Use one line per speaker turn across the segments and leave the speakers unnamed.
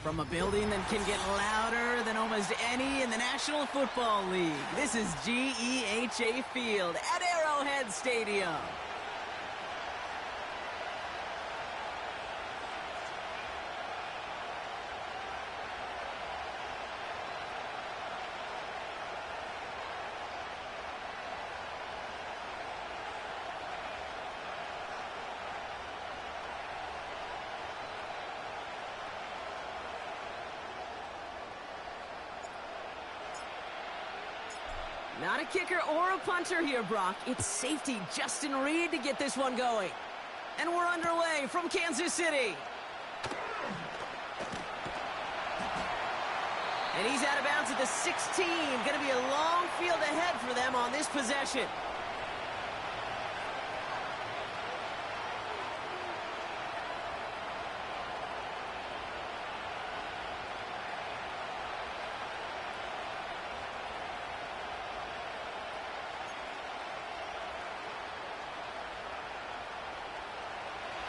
From a building that can get louder than almost any in the National Football League, this is GEHA Field at Arrowhead Stadium. Not a kicker or a punter here, Brock. It's safety Justin Reed to get this one going. And we're underway from Kansas City. And he's out of bounds at the 16. Going to be a long field ahead for them on this possession.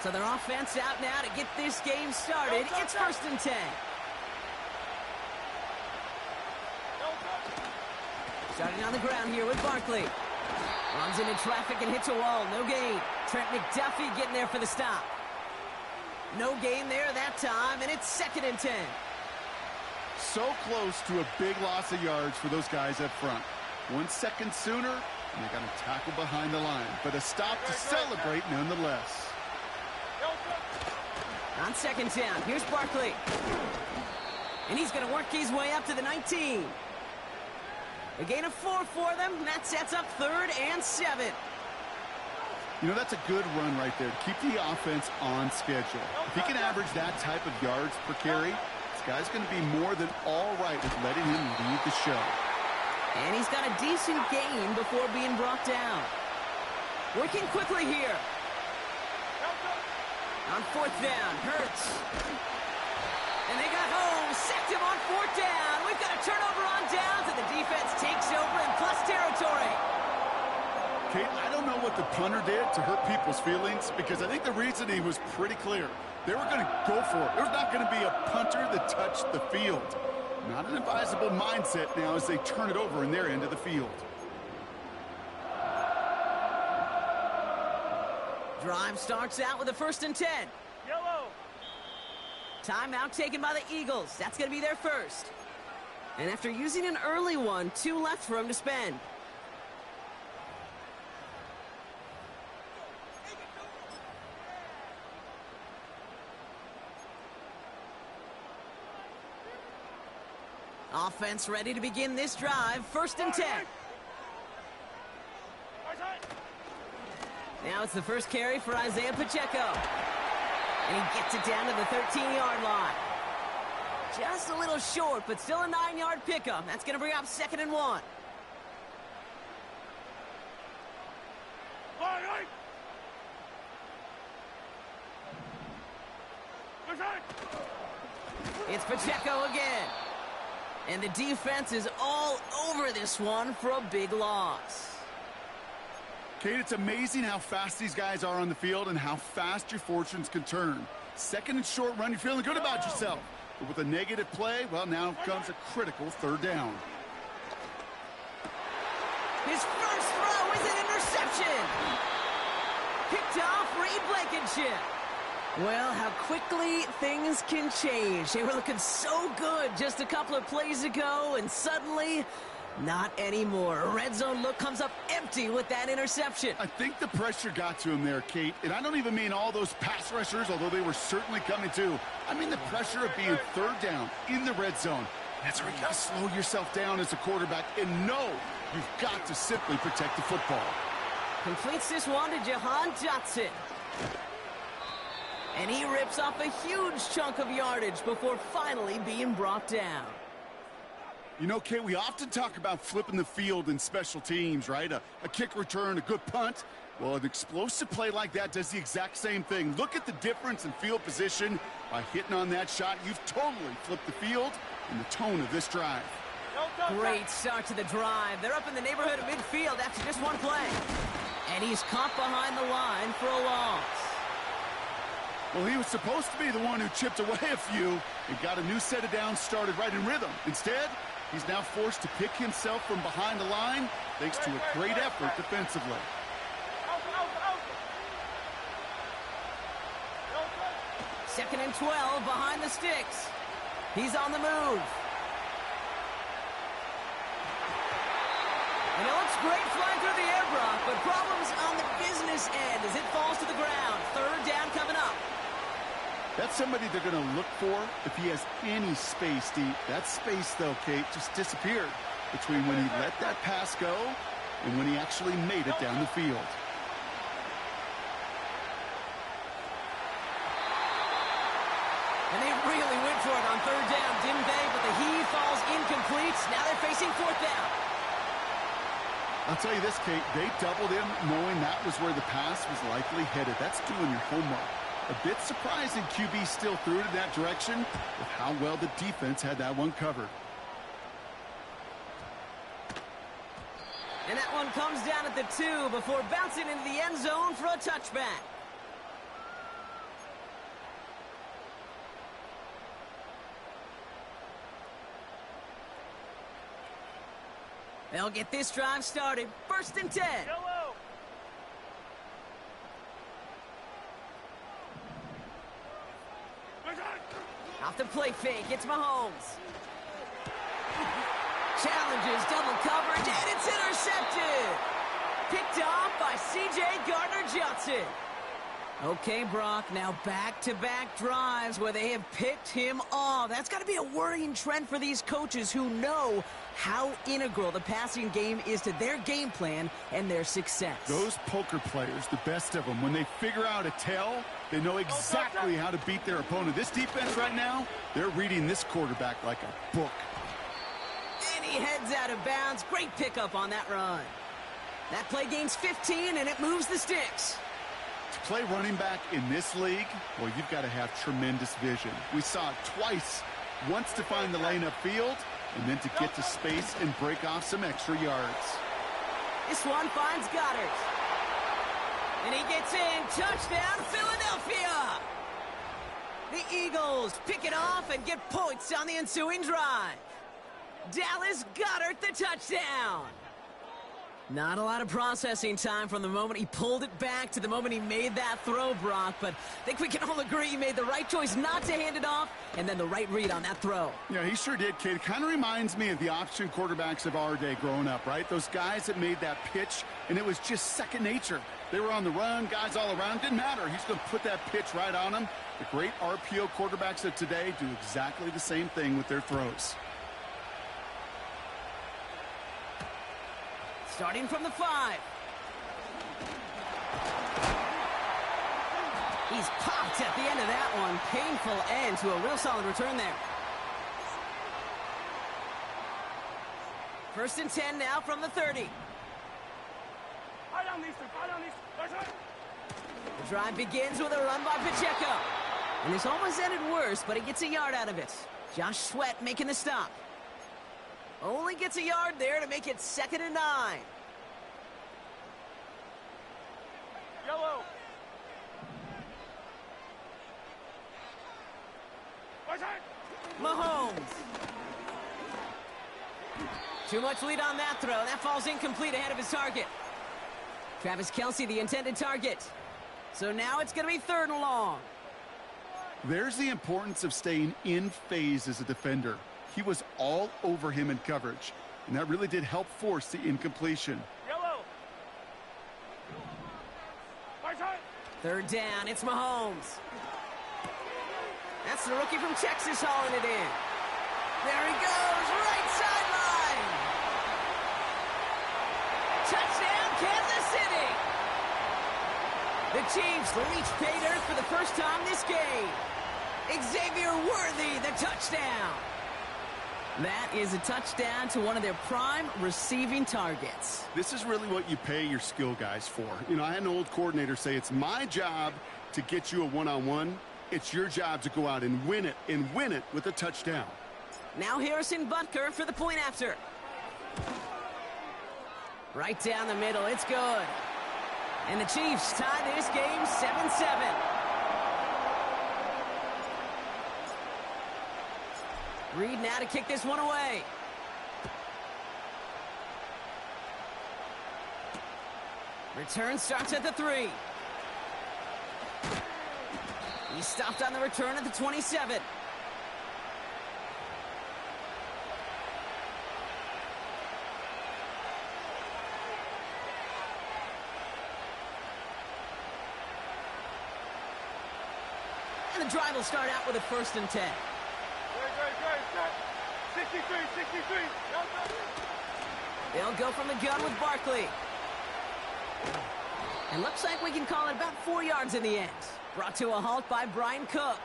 So their offense out now to get this game started. It's 1st and 10. Starting on the ground here with Barkley. Runs into traffic and hits a wall. No gain. Trent McDuffie getting there for the stop. No gain there that time, and it's 2nd and 10.
So close to a big loss of yards for those guys up front. 1 second sooner, and they got a tackle behind the line. But a stop to celebrate nonetheless.
On 2nd down, here's Barkley. And he's going to work his way up to the 19. A gain of 4 for them, and that sets up 3rd and 7.
You know, that's a good run right there. Keep the offense on schedule. If he can average that type of yards per carry, this guy's going to be more than all right with letting him lead the show.
And he's got a decent gain before being brought down. Working quickly here. On 4th down, Hurts. And they got home, sacked him on 4th down. We've got a turnover on downs, and the defense takes over in plus territory.
Kate, I don't know what the punter did to hurt people's feelings, because I think the reasoning was pretty clear. They were going to go for it. There's not going to be a punter that touched the field. Not an advisable mindset now as they turn it over in their end of the field.
Drive starts out with a 1st and 10.
Yellow.
Timeout taken by the Eagles. That's going to be their first. And after using an early one, 2 left for him to spend. Offense ready to begin this drive. 1st and 10. Now it's the first carry for Isaiah Pacheco. And he gets it down to the 13-yard line. Just a little short, but still a 9-yard pickup. That's going to bring up 2nd and 1. It's Pacheco again. And the defense is all over this one for a big loss.
Kate, it's amazing how fast these guys are on the field and how fast your fortunes can turn. 2nd and short run, you're feeling good about yourself. But with a negative play, well, now comes a critical 3rd down.
His first throw is an interception. Picked off Reed Blankenship. Well, how quickly things can change. They were looking so good just a couple of plays ago, and suddenly, not anymore. A red zone look comes up empty with that interception.
I think the pressure got to him there, Kate. And I don't even mean all those pass rushers, although they were certainly coming too. I mean the pressure of being 3rd down in the red zone. That's where you got to slow yourself down as a quarterback and know you've got to simply protect the football.
Completes this one to Jahan Dotson. And he rips off a huge chunk of yardage before finally being brought down.
You know, Kate, we often talk about flipping the field in special teams, right? A kick return, a good punt. Well, an explosive play like that does the exact same thing. Look at the difference in field position. By hitting on that shot, you've totally flipped the field and the tone of this drive.
Great start to the drive. They're up in the neighborhood of midfield after just one play. And he's caught behind the line for a loss.
Well, he was supposed to be the one who chipped away a few and got a new set of downs started right in rhythm. Instead, he's now forced to pick himself from behind the line thanks to a great effort defensively.
Second and 12 behind the sticks. He's on the move. And it looks great flying through the air, Brock, but problems on the business end as it falls to the ground. Third down coming up.
That's somebody they're going to look for if he has any space deep. That space, though, Kate, just disappeared between when he let that pass go and when he actually made it down the field.
And they really went for it on third down, didn't they? But the heave falls incomplete. Now they're facing fourth down.
I'll tell you this, Kate, they doubled him knowing that was where the pass was likely headed. That's doing your homework. A bit surprising QB still threw it in that direction with how well the defense had that one covered.
And that one comes down at the 2 before bouncing into the end zone for a touchback. They'll get this drive started. First and 10.
Yellow.
Off the play fake, it's Mahomes. Challenges double coverage, and it's intercepted. Picked off by C.J. Gardner-Johnson. Okay, Brock, now back-to-back drives where they have picked him off. That's got to be a worrying trend for these coaches who know how integral the passing game is to their game plan and their success.
Those poker players, the best of them, when they figure out a tell, they know exactly how to beat their opponent. This defense right now, they're reading this quarterback like a book.
And he heads out of bounds. Great pickup on that run. That play gains 15, and it moves the sticks.
To play running back in this league, well, you've got to have tremendous vision. We saw it twice. Once to find the lane upfield, and then to get to space and break off some extra yards.
This one finds Goddard. And he gets in. Touchdown, Philadelphia! The Eagles pick it off and get points on the ensuing drive. Dallas Goedert the touchdown. Not a lot of processing time from the moment he pulled it back to the moment he made that throw, Brock. But I think we can all agree he made the right choice not to hand it off and then the right read on that throw.
Yeah, he sure did, kid. Kind of reminds me of the option quarterbacks of our day growing up, right? Those guys that made that pitch, and it was just second nature. They were on the run, guys all around. Didn't matter. He's going to put that pitch right on them. The great RPO quarterbacks of today do exactly the same thing with their throws.
Starting from the 5. He's popped at the end of that one. Painful end to a real solid return there. First and 10 now from the 30. The drive begins with a run by Pacheco. And this almost ended worse, but he gets a yard out of it. Josh Sweat making the stop. Only gets a yard there to make it 2nd and 9.
Yellow.
Mahomes. Too much lead on that throw. That falls incomplete ahead of his target. Travis Kelce, the intended target. So now it's going to be 3rd and long.
There's the importance of staying in phase as a defender. He was all over him in coverage, and that really did help force the incompletion.
Yellow.
3rd down, it's Mahomes. That's the rookie from Texas hauling it in. There he goes, right sideline. Touchdown, Kansas City. The Chiefs reach pay dirt for the first time this game. Xavier Worthy, the touchdown. That is a touchdown to one of their prime receiving targets.
This is really what you pay your skill guys for. You know, I had an old coordinator say it's my job to get you a one-on-one. It's your job to go out and win it with a touchdown.
Now Harrison Butker for the point after. Right down the middle, it's good. And the Chiefs tie this game 7-7. Reed now to kick this one away. Return starts at the 3. He stopped on the return at the 27. And the drive will start out with a 1st and 10.
63.
They'll go from the gun with Barkley. And looks like we can call it about 4 yards in the end. Brought to a halt by Brian Cook.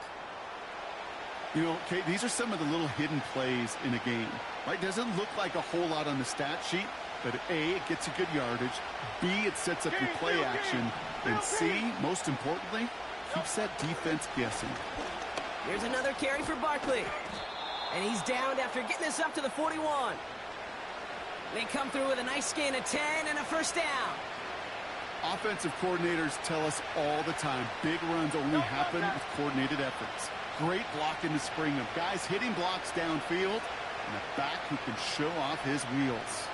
You know, Kate, these are some of the little hidden plays in a game, right? Doesn't look like a whole lot on the stat sheet, but A, it gets you good yardage. B, it sets up your play action. And C, most importantly, keeps that defense guessing.
Here's another carry for Barkley. And he's downed after getting this up to the 41. They come through with a nice gain of 10 and a 1st down.
Offensive coordinators tell us all the time, big runs only happen with coordinated efforts. Great block in the spring of guys hitting blocks downfield and a back who can show off his wheels.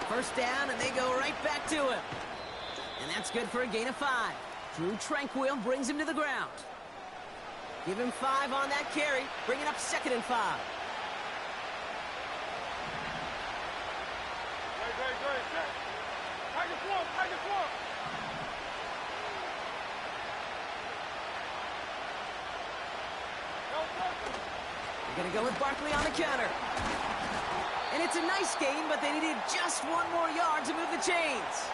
First down, and they go right back to him. And that's good for a gain of 5. Drew Tranquil brings him to the ground. Give him 5 on that carry, bringing up 2nd and 5. They're going to go with Barkley on the counter. And it's a nice gain, but they needed just 1 more yard to move the chains.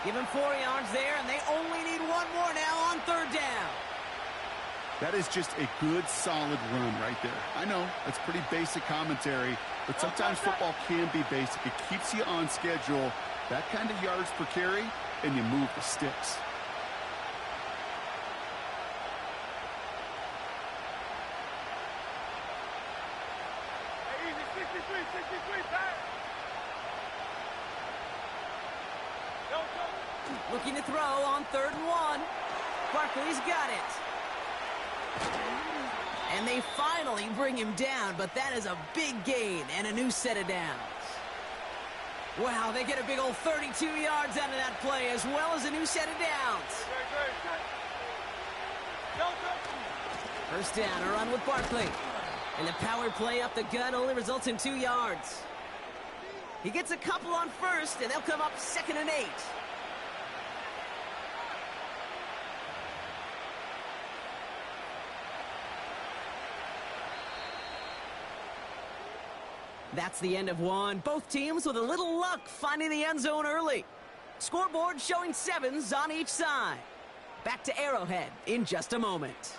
Give him 4 yards there, and they only need 1 more now on 3rd down.
That is just a good, solid run right there. I know, that's pretty basic commentary, but sometimes football can be basic. It keeps you on schedule, that kind of yards per carry, and you move the sticks.
Looking to throw on 3rd and 1. Barkley's got it. And they finally bring him down, but that is a big gain and a new set of downs. Wow, they get a big old 32 yards out of that play, as well as a new set of downs. First down, a run with Barkley. And the power play up the gut only results in 2 yards. He gets a couple on 1st, and they'll come up 2nd and 8. That's the end of one. Both teams with a little luck finding the end zone early. Scoreboard showing 7s on each side. Back to Arrowhead in just a moment.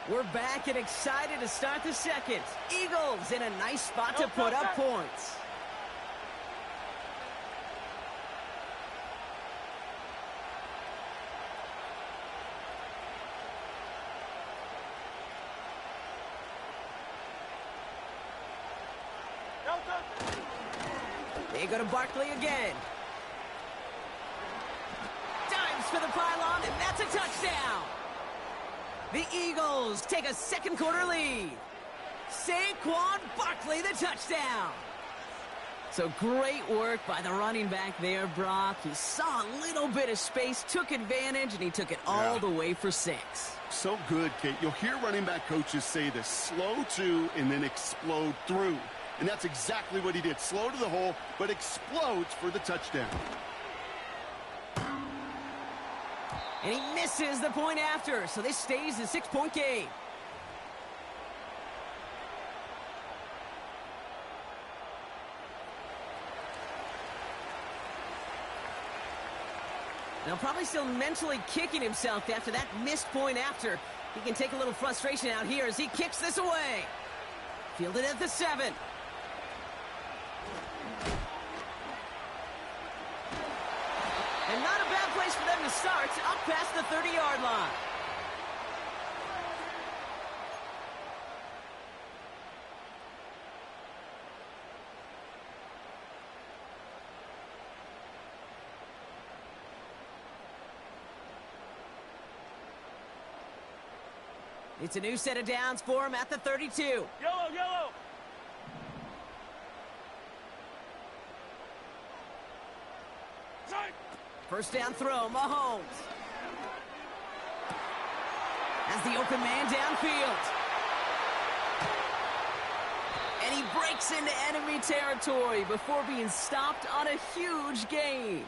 We're back and excited to start the 2nd. Eagles in a nice spot to put up points. They go to Barkley again. Dives for the pylon, and that's a touchdown. The Eagles take a 2nd quarter lead. Saquon Barkley, the touchdown. So great work by the running back there, Brock. He saw a little bit of space, took advantage, and he took it all the way for 6.
So good, Kate. You'll hear running back coaches say this: slow to and then explode through. And that's exactly what he did. Slow to the hole, but explodes for the touchdown.
And he misses the point after, so this stays a 6-point game. Now probably still mentally kicking himself after that missed point after. He can take a little frustration out here as he kicks this away. Fielded at the 7. And not a bad place for them to start, up past the 30-yard line. It's a new set of downs for him at the 32.
Yellow, yellow.
First down throw, Mahomes. Has the open man downfield. And he breaks into enemy territory before being stopped on a huge gain.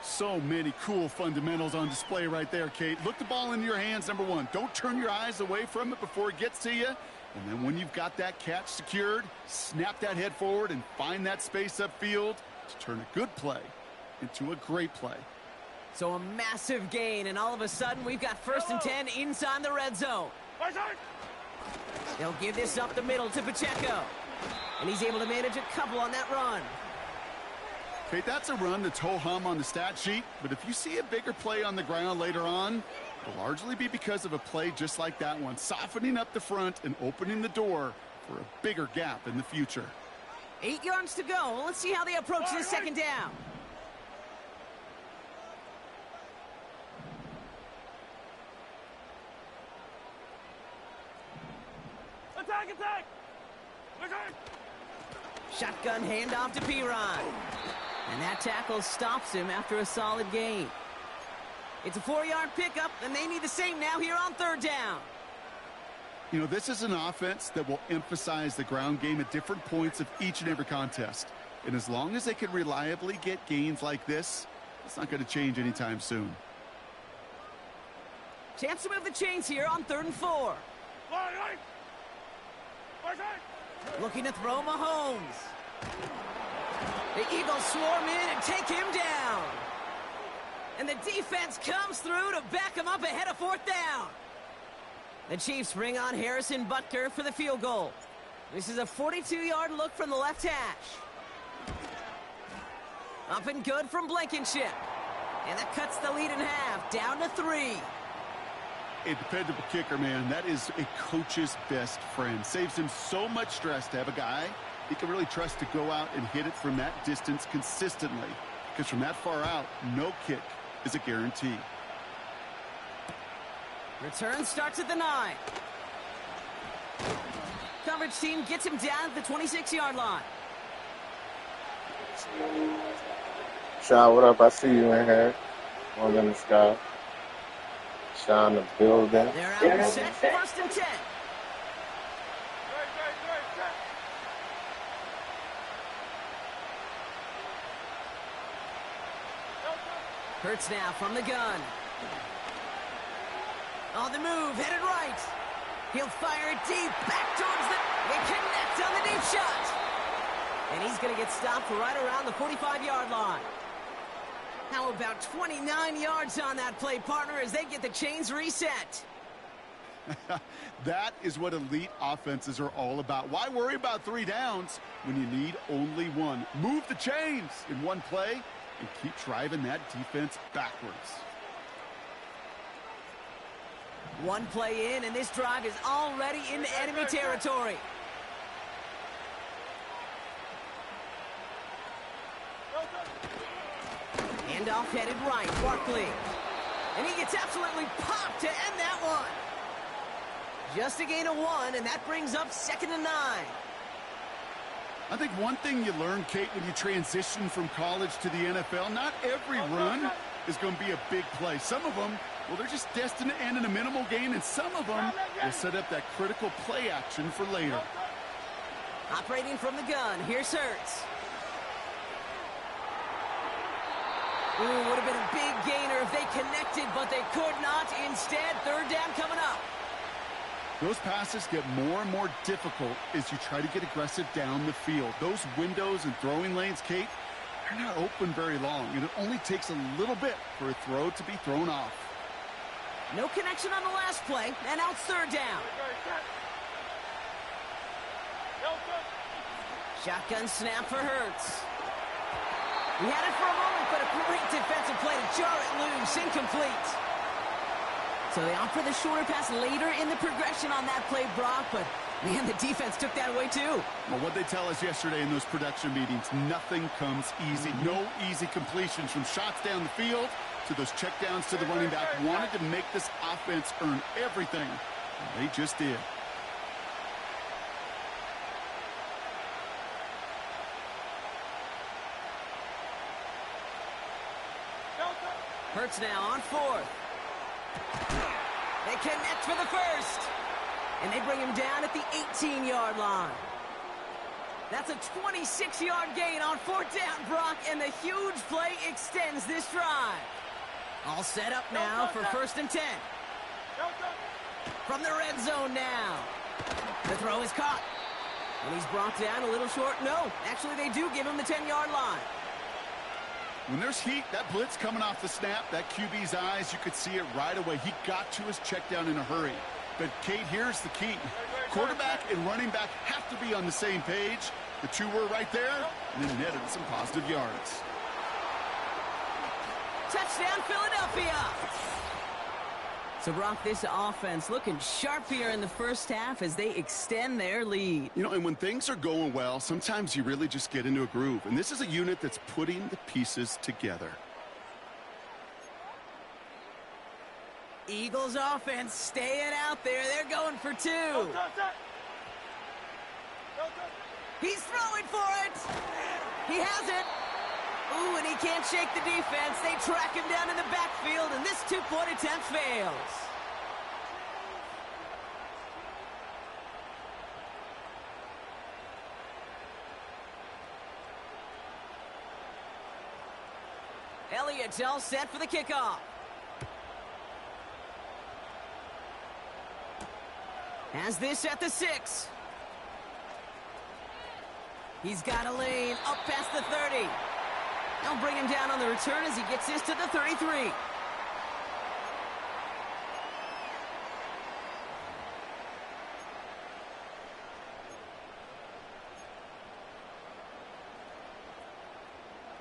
So many cool fundamentals on display right there, Kate. Look the ball into your hands, number one. Don't turn your eyes away from it before it gets to you. And then when you've got that catch secured, snap that head forward and find that space upfield to turn a good play into a great play.
So a massive gain, and all of a sudden we've got 1st and 10 inside the red zone. They'll give this up the middle to Pacheco. And he's able to manage a couple on that run.
Okay, that's a run that's ho-hum on the stat sheet, but if you see a bigger play on the ground later on, it'll largely be because of a play just like that one, softening up the front and opening the door for a bigger gap in the future.
8 yards to go. Let's see how they approach this second down.
Attack, attack! Attack!
Shotgun handoff to Piron. And that tackle stops him after a solid gain. It's a 4-yard pickup, and they need the same now here on 3rd down.
You know, this is an offense that will emphasize the ground game at different points of each and every contest. And as long as they can reliably get gains like this, it's not going to change anytime soon.
Chance to move the chains here on 3rd and 4. Looking to throw Mahomes. The Eagles swarm in and take him down. And the defense comes through to back him up ahead of 4th down. The Chiefs bring on Harrison Butker for the field goal. This is a 42-yard look from the left hash. Up and good from Blankenship. And that cuts the lead in half, down to 3.
A dependable kicker, man. That is a coach's best friend. Saves him so much stress to have a guy he can really trust to go out and hit it from that distance consistently. Because from that far out, no kick is a guarantee.
Return starts at the 9. Coverage team gets him down at the 26-yard line.
Sean, what up? I see you in here. One in the sky. Sean, the building.
They're out and set. 1st and 10. Hurts now from the gun. On the move, headed right. He'll fire it deep, back towards the... They connect on the deep shot. And he's going to get stopped right around the 45-yard line. How about 29 yards on that play, partner, as they get the chains reset?
That is what elite offenses are all about. Why worry about 3 downs when you need only 1? Move the chains in one play and keep driving that defense backwards.
One play in, and this drive is already into enemy territory. Handoff headed right, Barkley. And he gets absolutely popped to end that one. Just a gain of 1, and that brings up 2nd and 9.
I think one thing you learn, Kate, when you transition from college to the NFL, not every run is going to be a big play. Some of them, well, they're just destined to end in a minimal gain, and some of them will set up that critical play action for later.
Operating from the gun, here's Hurts. Ooh, would have been a big gainer if they connected, but they could not. Instead, 3rd down coming up.
Those passes get more and more difficult as you try to get aggressive down the field. Those windows and throwing lanes, Kate, they're not open very long, and it only takes a little bit for a throw to be thrown off.
No connection on the last play, and now it's 3rd down. Shotgun snap for Hurts. He had it for a moment, but a great defensive play to jar it loose, incomplete. So they opt for the shorter pass later in the progression on that play, Brock, but man, the defense took that away too.
Well, what they tell us yesterday in those production meetings, nothing comes easy. No easy completions from shots down the field to to those checkdowns to the running back, wanted to make this offense earn everything. And they just did.
Hurts now on fourth. They connect for the first. And they bring him down at the 18-yard line. That's a 26-yard gain on fourth down, Brock, and the huge play extends this drive. All set up now for 1st and 10. From the red zone now. The throw is caught. And he's brought down a little short. No, actually they do give him the 10-yard line.
When there's heat, that blitz coming off the snap, that QB's eyes, you could see it right away. He got to his check down in a hurry. But, Kate, here's the key. Quarterback and running back have to be on the same page. The two were right there, and then netted some positive yards.
Touchdown, Philadelphia! So, Brock, this offense looking sharp here in the first half as they extend their lead.
You know, and when things are going well, sometimes you really just get into a groove. And this is a unit that's putting the pieces together.
Eagles offense staying out there. They're going for two. He's throwing for it. He has it. Ooh, and he can't shake the defense. They track him down in the backfield, and this two-point attempt fails. Elliott's all set for the kickoff. Has this at the 6. He's got a lane up past the 30. They'll bring him down on the return as he gets this to the 33.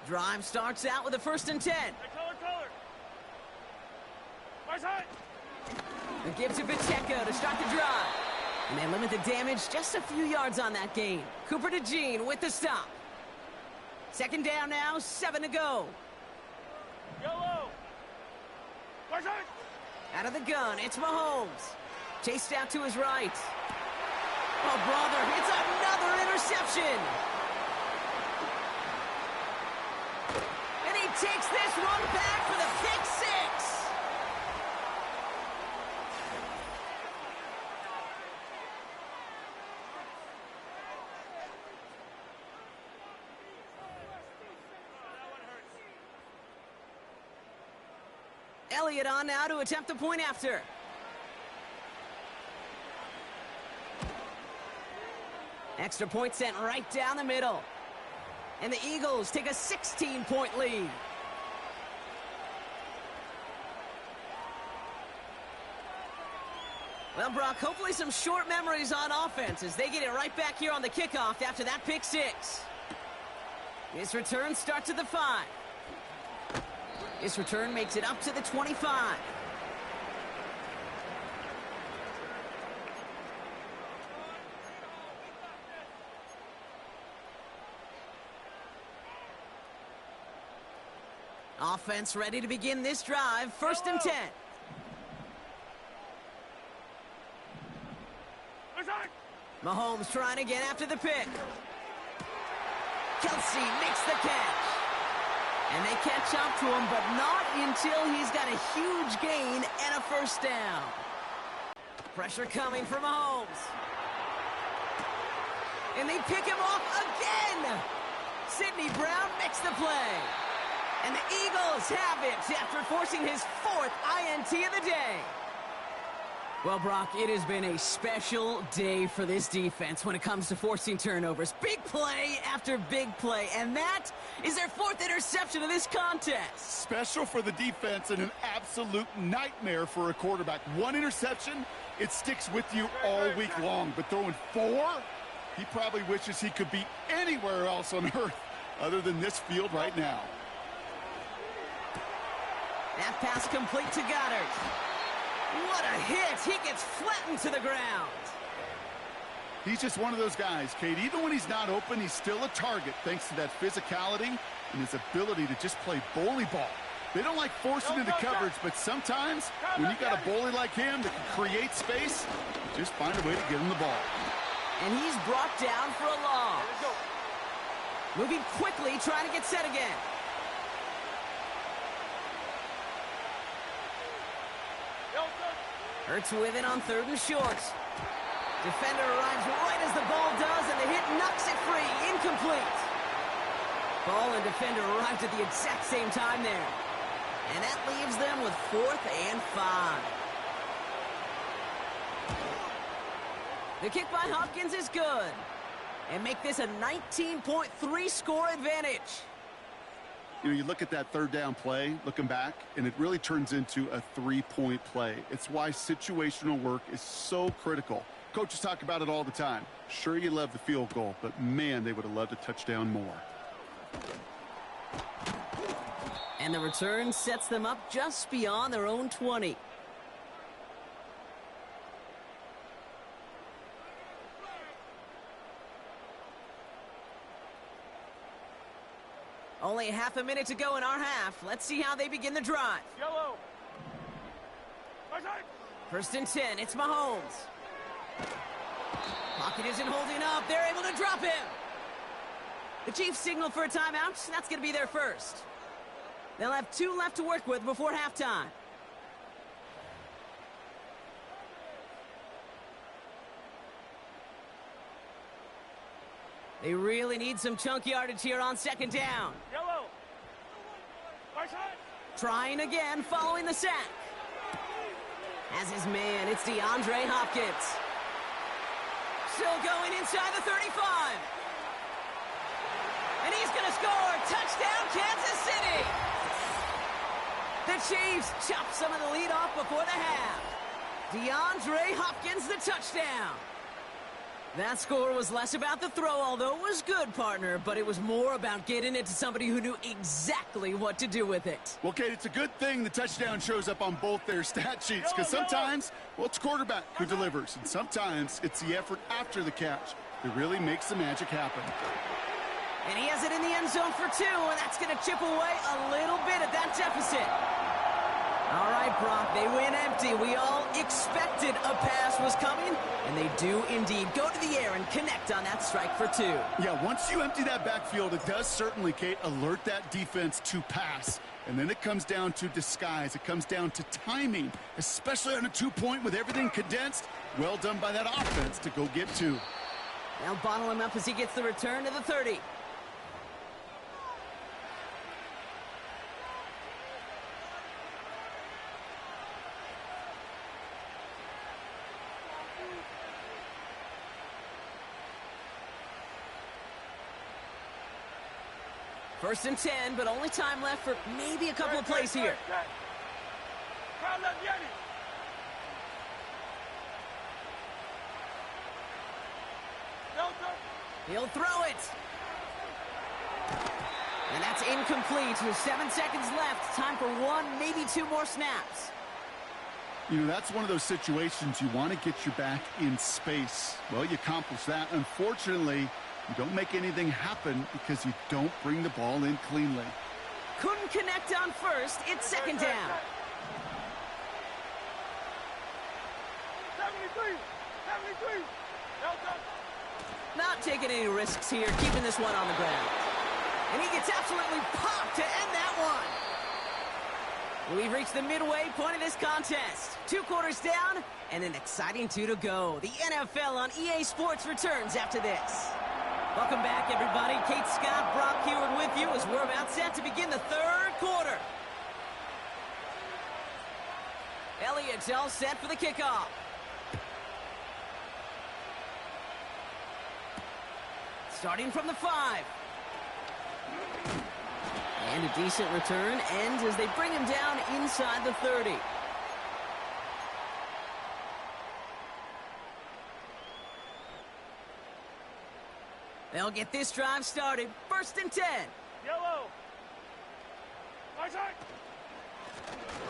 Drive starts out with a 1st and 10.
Color. My side.
It gives to Pacheco to start the drive. And they limit the damage just a few yards on that gain. Cooper to Jean with the stop. 2nd down now, 7 to go.
Yellow. My side.
Out of the gun, it's Mahomes. Chased out to his right. Oh, brother, it's another interception. And he takes this one back for the pick 6. Elliott on now to attempt the point after. Extra point sent right down the middle. And the Eagles take a 16-point lead. Well, Brock, hopefully some short memories on offense as they get it right back here on the kickoff after that pick 6. This return starts at the 5. This return makes it up to the 25. Offense ready to begin this drive. 1st and 10. Mahomes trying again after the pick. Kelsey makes the catch. And they catch up to him, but not until he's got a huge gain and a 1st down. Pressure coming from Mahomes. And they pick him off again. Sidney Brown makes the play. And the Eagles have it after forcing his 4th INT of the day. Well, Brock, it has been a special day for this defense when it comes to forcing turnovers. Big play after big play, and that is their 4th interception of this contest.
Special for the defense and an absolute nightmare for a quarterback. 1 interception, it sticks with you all week long. But throwing 4, he probably wishes he could be anywhere else on earth other than this field right now.
That pass complete to Goddard. What a hit! He gets flattened to the ground.
He's just one of those guys, Kate. Even when he's not open, he's still a target thanks to that physicality and his ability to just play bully ball. They don't like forcing into coverage, but sometimes when you got a bully like him that can create space, you just find a way to get him the ball.
And he's brought down for a loss. Moving quickly, trying to get set again. Hurts with it on 3rd and short. Defender arrives right as the ball does, and the hit knocks it free. Incomplete. Ball and defender arrived at the exact same time there. And that leaves them with 4th and 5. The kick by Hopkins is good. And make this a 19.3 score advantage.
You know, you look at that 3rd down play, looking back, and it really turns into a 3-point play. It's why situational work is so critical. Coaches talk about it all the time. Sure, you love the field goal, but man, they would have loved a touchdown more.
And the return sets them up just beyond their own 20. Only half a minute to go in our half. Let's see how they begin the drive.
Yellow.
1st and 10. It's Mahomes. Pocket isn't holding up. They're able to drop him. The Chiefs signal for a timeout. That's going to be their first. They'll have 2 left to work with before halftime. They really need some chunk yardage here on 2nd down.
Yellow.
Trying again following the sack. As his man, it's DeAndre Hopkins. Still going inside the 35. And he's going to score. Touchdown, Kansas City. The Chiefs chop some of the lead off before the half. DeAndre Hopkins, the touchdown. That score was less about the throw, although it was good, partner, but it was more about getting it to somebody who knew exactly what to do with it.
Well, Kate, it's a good thing the touchdown shows up on both their stat sheets, because sometimes, well, it's quarterback who delivers, and sometimes it's the effort after the catch that really makes the magic happen.
And he has it in the end zone for 2, and that's going to chip away a little bit at that deficit. All right, Brock, they win empty. We all expected a pass was coming, and they do indeed go to the air and connect on that strike for 2.
Yeah, once you empty that backfield, it does certainly, Kate, alert that defense to pass. And then it comes down to disguise. It comes down to timing, especially on a 2-point with everything condensed. Well done by that offense to go get 2.
They'll bottle him up as he gets the return to the 30. First and 10, but only time left for maybe a couple of plays here. He'll throw it. And that's incomplete. With 7 seconds left. Time for 1, maybe 2 more snaps.
You know, that's one of those situations you want to get your back in space. Well, you accomplish that. Unfortunately, you don't make anything happen because you don't bring the ball in cleanly.
Couldn't connect on first. It's 2nd down.
73.
Not taking any risks here, keeping this one on the ground. And he gets absolutely popped to end that one. We've reached the midway point of this contest. 2 quarters down and an exciting 2 to go. The NFL on EA Sports returns after this. Welcome back, everybody. Kate Scott, Brock Heward with you as we're about set to begin the 3rd quarter. Elliott's all set for the kickoff. Starting from the 5. And a decent return ends as they bring him down inside the 30. They'll get this drive started. 1st and 10.
Yellow. Right side.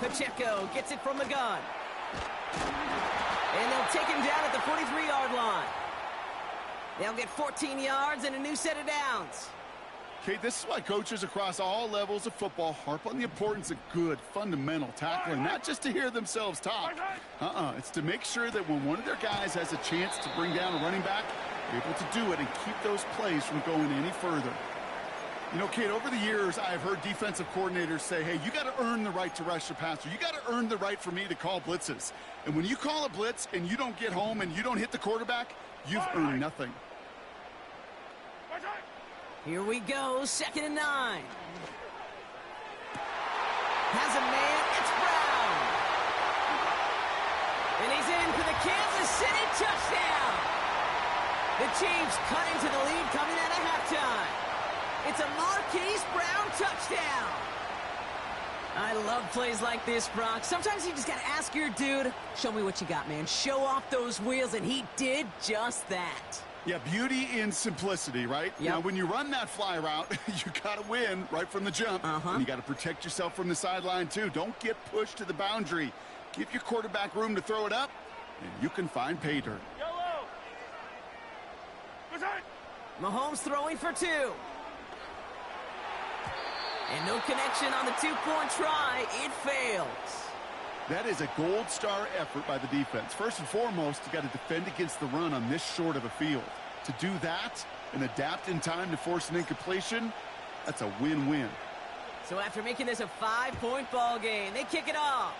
Pacheco gets it from the gun. And they'll take him down at the 43-yard line. They'll get 14 yards and a new set of downs.
Okay, this is why coaches across all levels of football harp on the importance of good, fundamental tackling, not just to hear themselves talk. It's to make sure that when one of their guys has a chance to bring down a running back, they're able to do it and keep those plays from going any further. You know, Kate, over the years, I've heard defensive coordinators say, hey, you got to earn the right to rush your passer. You got to earn the right for me to call blitzes. And when you call a blitz and you don't get home and you don't hit the quarterback, you've earned nothing.
Here we go, 2nd and 9. Has a man, it's Brown. And he's in for the Kansas City touchdown. The Chiefs cut into the lead coming out of halftime. It's a Marquise Brown touchdown. I love plays like this, Brock. Sometimes you just got to ask your dude, show me what you got, man. Show off those wheels, and he did just that.
Yeah, beauty in simplicity, right?
Yep.
Now, when you run that fly route, you got to win right from the jump. And you got to protect yourself from the sideline, too. Don't get pushed to the boundary. Give your quarterback room to throw it up, and you can find pay dirt.
Yellow.
Mahomes throwing for 2. And no connection on the 2-point try. It fails.
That is a gold star effort by the defense. First and foremost, you got to defend against the run on this short of a field. To do that and adapt in time to force an incompletion, that's a win-win.
So after making this a 5-point ball game, they kick it off.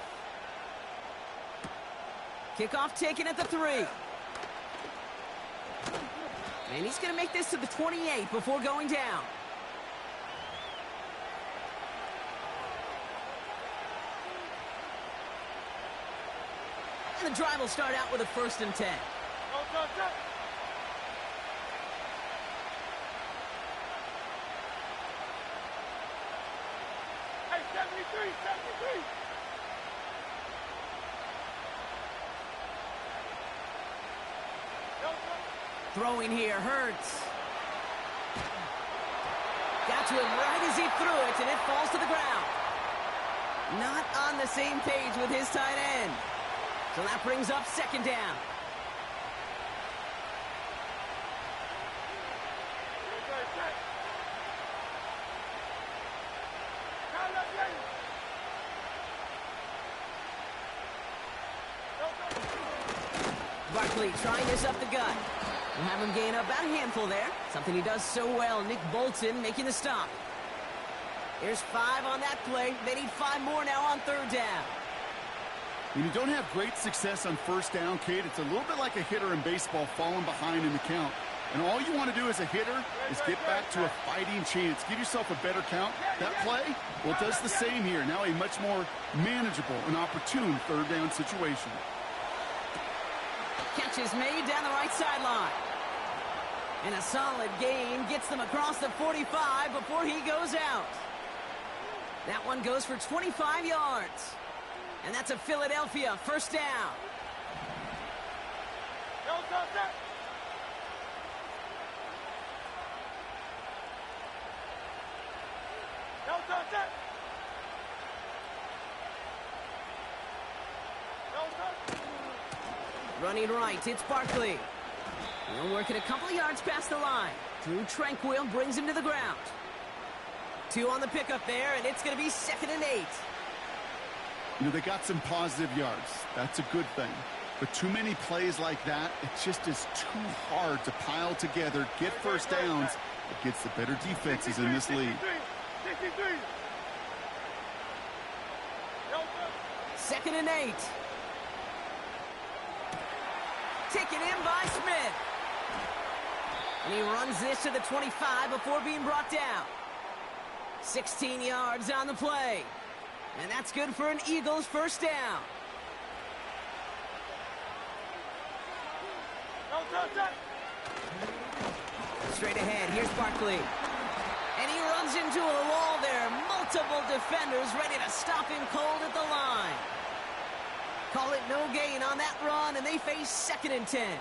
Kickoff taken at the 3. And he's going to make this to the 28 before going down. And the drive will start out with a 1st and 10.
Hey, 73.
Throwing here, Hurts. Got to him right as he threw it, and it falls to the ground. Not on the same page with his tight end. So that brings up 2nd down. Barkley trying this up the gut. We'll have him gain about a handful there. Something he does so well. Nick Bolton making the stop. Here's 5 on that play. They need 5 more now on 3rd down.
When you don't have great success on 1st down, Kate, it's a little bit like a hitter in baseball falling behind in the count. And all you want to do as a hitter is get back to a fighting chance. Give yourself a better count. That play, well, it does the same here. Now a much more manageable and opportune 3rd down situation.
Catch is made down the right sideline. And a solid gain gets them across the 45 before he goes out. That one goes for 25 yards. And that's a Philadelphia 1st down. Running right, it's Barkley. He'll work it a couple of yards past the line. Drew Tranquil brings him to the ground. 2 on the pickup there, and it's going to be 2nd and 8.
You know, they got some positive yards. That's a good thing. But too many plays like that, it just is too hard to pile together, get 1st downs against the better defenses in this league.
2nd and 8. Taken in by Smith. And he runs this to the 25 before being brought down. 16 yards on the play. And that's good for an Eagles 1st down. Straight ahead, here's Barkley. And he runs into a wall there. Multiple defenders ready to stop him cold at the line. Call it no gain on that run, and they face 2nd and 10.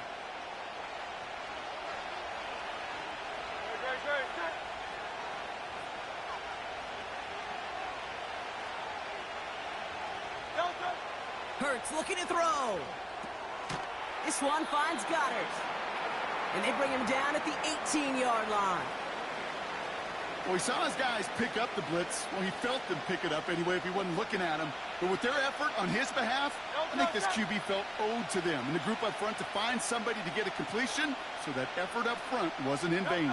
Hurts looking to throw. This one finds Goddard. And they bring him down at the 18-yard line.
Well, he saw his guys pick up the blitz. Well, he felt them pick it up anyway if he wasn't looking at him. But with their effort on his behalf, I think this QB felt owed to them and the group up front to find somebody to get a completion, so that effort up front wasn't in vain.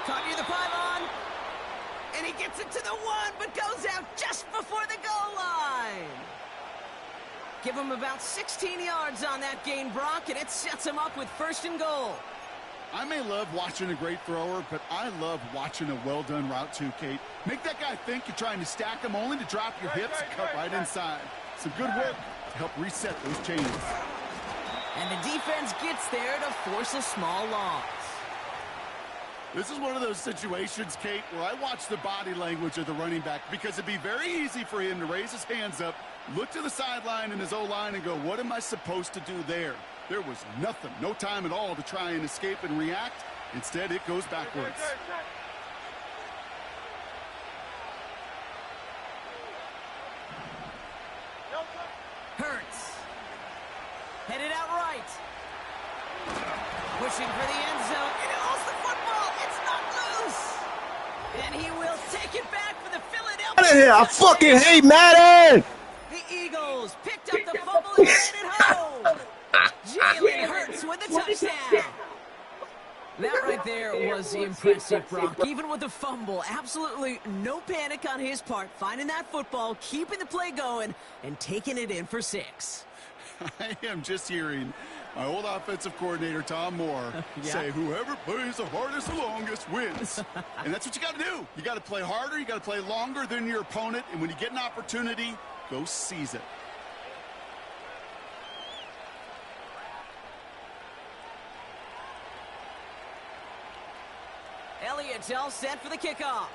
Talking to the pylon. And he gets it to the 1, but goes out just before the goal line. Give him about 16 yards on that gain, Brock, and it sets him up with 1st and goal.
I may love watching a great thrower, but I love watching a well-done route too, Kate. Make that guy think you're trying to stack him only to drop your hips and cut right inside. Some good work to help reset those chains.
And the defense gets there to force a small loss.
This is one of those situations, Kate, where I watch the body language of the running back, because it'd be very easy for him to raise his hands up, look to the sideline in his O-line and go, what am I supposed to do there? There was nothing, no time at all to try and escape and react. Instead, it goes backwards.
Hurts. Headed out right. Pushing for the end zone. And he lost the football. It's not loose. And he will take it back for the Philadelphia.
Out of here. I fucking hate Madden.
The Eagles picked up the fumble and ran it home. Jalen Hurts with the touchdown. That right there was impressive, Brock. Even with the fumble, absolutely no panic on his part. Finding that football, keeping the play going, and taking it in for 6.
I am just hearing my old offensive coordinator, Tom Moore, say, whoever plays the hardest the longest wins. And that's what you got to do. You got to play harder. You got to play longer than your opponent. And when you get an opportunity, go seize it.
Elliott's all set for the kickoff.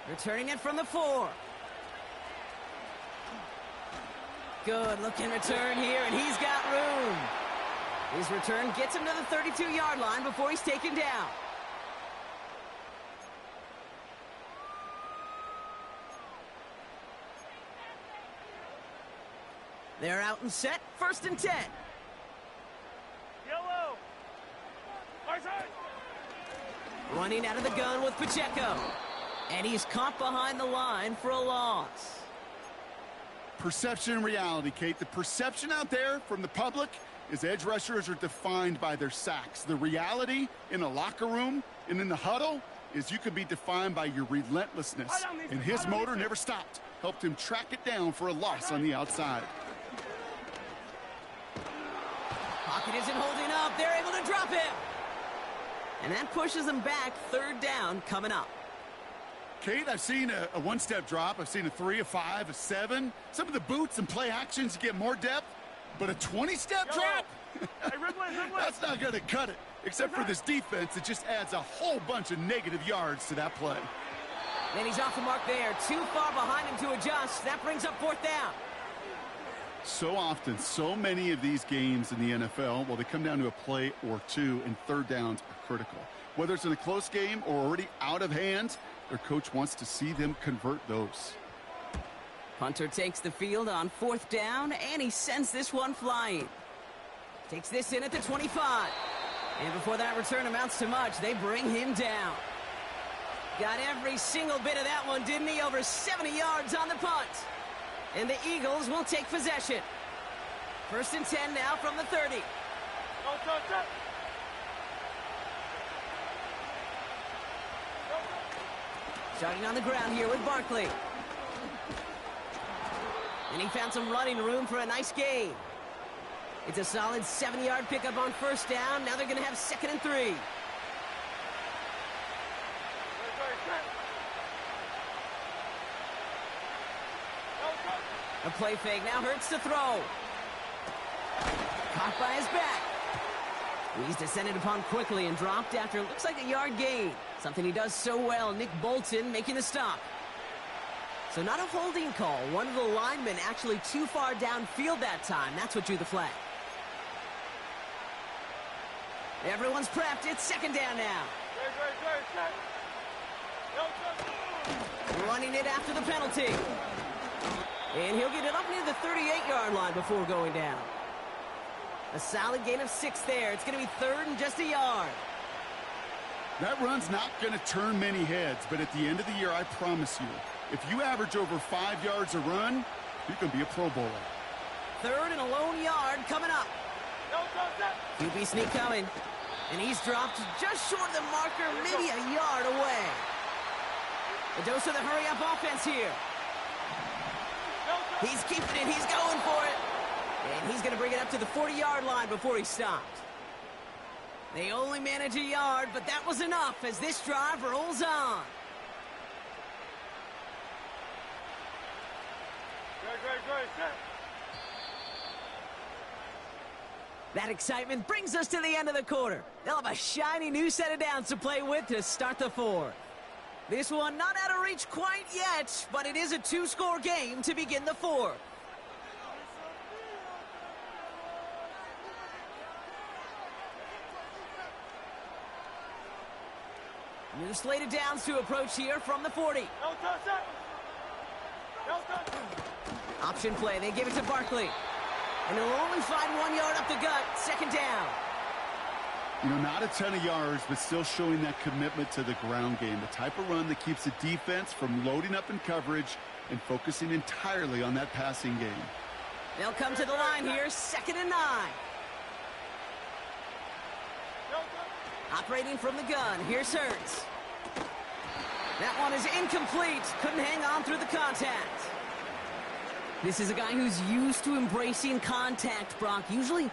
Returning it from the 4. Good looking return here, and he's got room. His return gets him to the 32-yard line before he's taken down. They're out and set, 1st and 10.
Yellow.
Running out of the gun with Pacheco. And he's caught behind the line for a loss.
Perception and reality, Kate. The perception out there from the public is edge rushers are defined by their sacks. The reality in a locker room and in the huddle is you can be defined by your relentlessness. And his motor never stopped. Helped him track it down for a loss on the outside.
Pocket isn't holding up. They're able to drop him. And that pushes them back. 3rd down coming up.
Kate, I've seen a one-step drop. I've seen a 3, a 5, a 7. Some of the boots and play actions get more depth, but a 20-step drop? That's not going to cut it. Except for this defense, it just adds a whole bunch of negative yards to that play.
And he's off the mark there. Too far behind him to adjust. That brings up 4th down.
So often, so many of these games in the NFL, well, they come down to a play or two, and 3rd downs are critical. Whether it's in a close game or already out of hand, their coach wants to see them convert those.
Hunter takes the field on 4th down, and he sends this one flying. Takes this in at the 25. And before that return amounts to much, they bring him down. Got every single bit of that one, didn't he? Over 70 yards on the punt. And the Eagles will take possession. 1st and 10 now from the 30. Starting on the ground here with Barkley. And he found some running room for a nice gain. It's a solid 7-yard pickup on 1st down. Now they're going to have 2nd and 3. A play fake. Now Hurts to throw. Caught by his back. He's descended upon quickly and dropped after it looks like a yard gain. Something he does so well. Nick Bolton making the stop. So not a holding call. One of the linemen actually too far downfield that time. That's what drew the flag. Everyone's prepped. It's 2nd down now. Running it after the penalty. And he'll get it up near the 38-yard line before going down. A solid gain of 6 there. It's going to be 3rd and just a yard.
That run's not going to turn many heads, but at the end of the year, I promise you, if you average over 5 yards a run, you're going to be a Pro Bowler.
3rd and a lone yard coming up. QB sneak coming. And he's dropped just short of the marker, maybe a yard away. A dose of the hurry-up offense here. He's keeping it. He's going for it. And he's going to bring it up to the 40-yard line before he stopped. They only manage a yard, but that was enough as this drive rolls on. That excitement brings us to the end of the quarter. They'll have a shiny new set of downs to play with to start the 4th. This one not out of reach quite yet, but it is a 2-score game to begin the 4th. New slate of downs to approach here from the 40. Option play. They give it to Barkley. And he'll only find 1 yard up the gut. 2nd down.
You know, not a ton of yards, but still showing that commitment to the ground game. The type of run that keeps the defense from loading up in coverage and focusing entirely on that passing game.
They'll come to the line here. 2nd and 9. Operating from the gun. Here's Hurts. That one is incomplete. Couldn't hang on through the contact. This is a guy who's used to embracing contact, Brock. Usually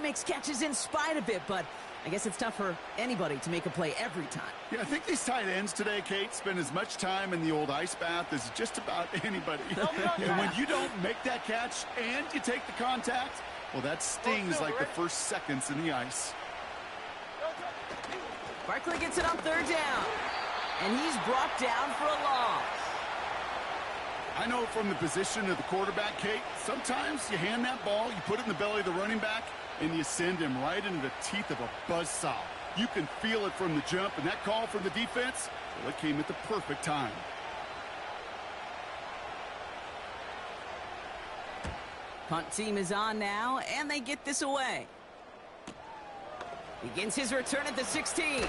makes catches in spite of it, but I guess it's tough for anybody to make a play every time.
Yeah, I think these tight ends today, Kate, spend as much time in the old ice bath as just about anybody. And when you don't make that catch and you take the contact, well, that stings like the first seconds in the ice.
Barkley gets it on 3rd down, and he's brought down for a loss.
I know from the position of the quarterback, Kate, sometimes you hand that ball, you put it in the belly of the running back, and you send him right into the teeth of a buzzsaw. You can feel it from the jump, and that call from the defense, well, it came at the perfect time.
Punt team is on now, and they get this away. Begins his return at the 16.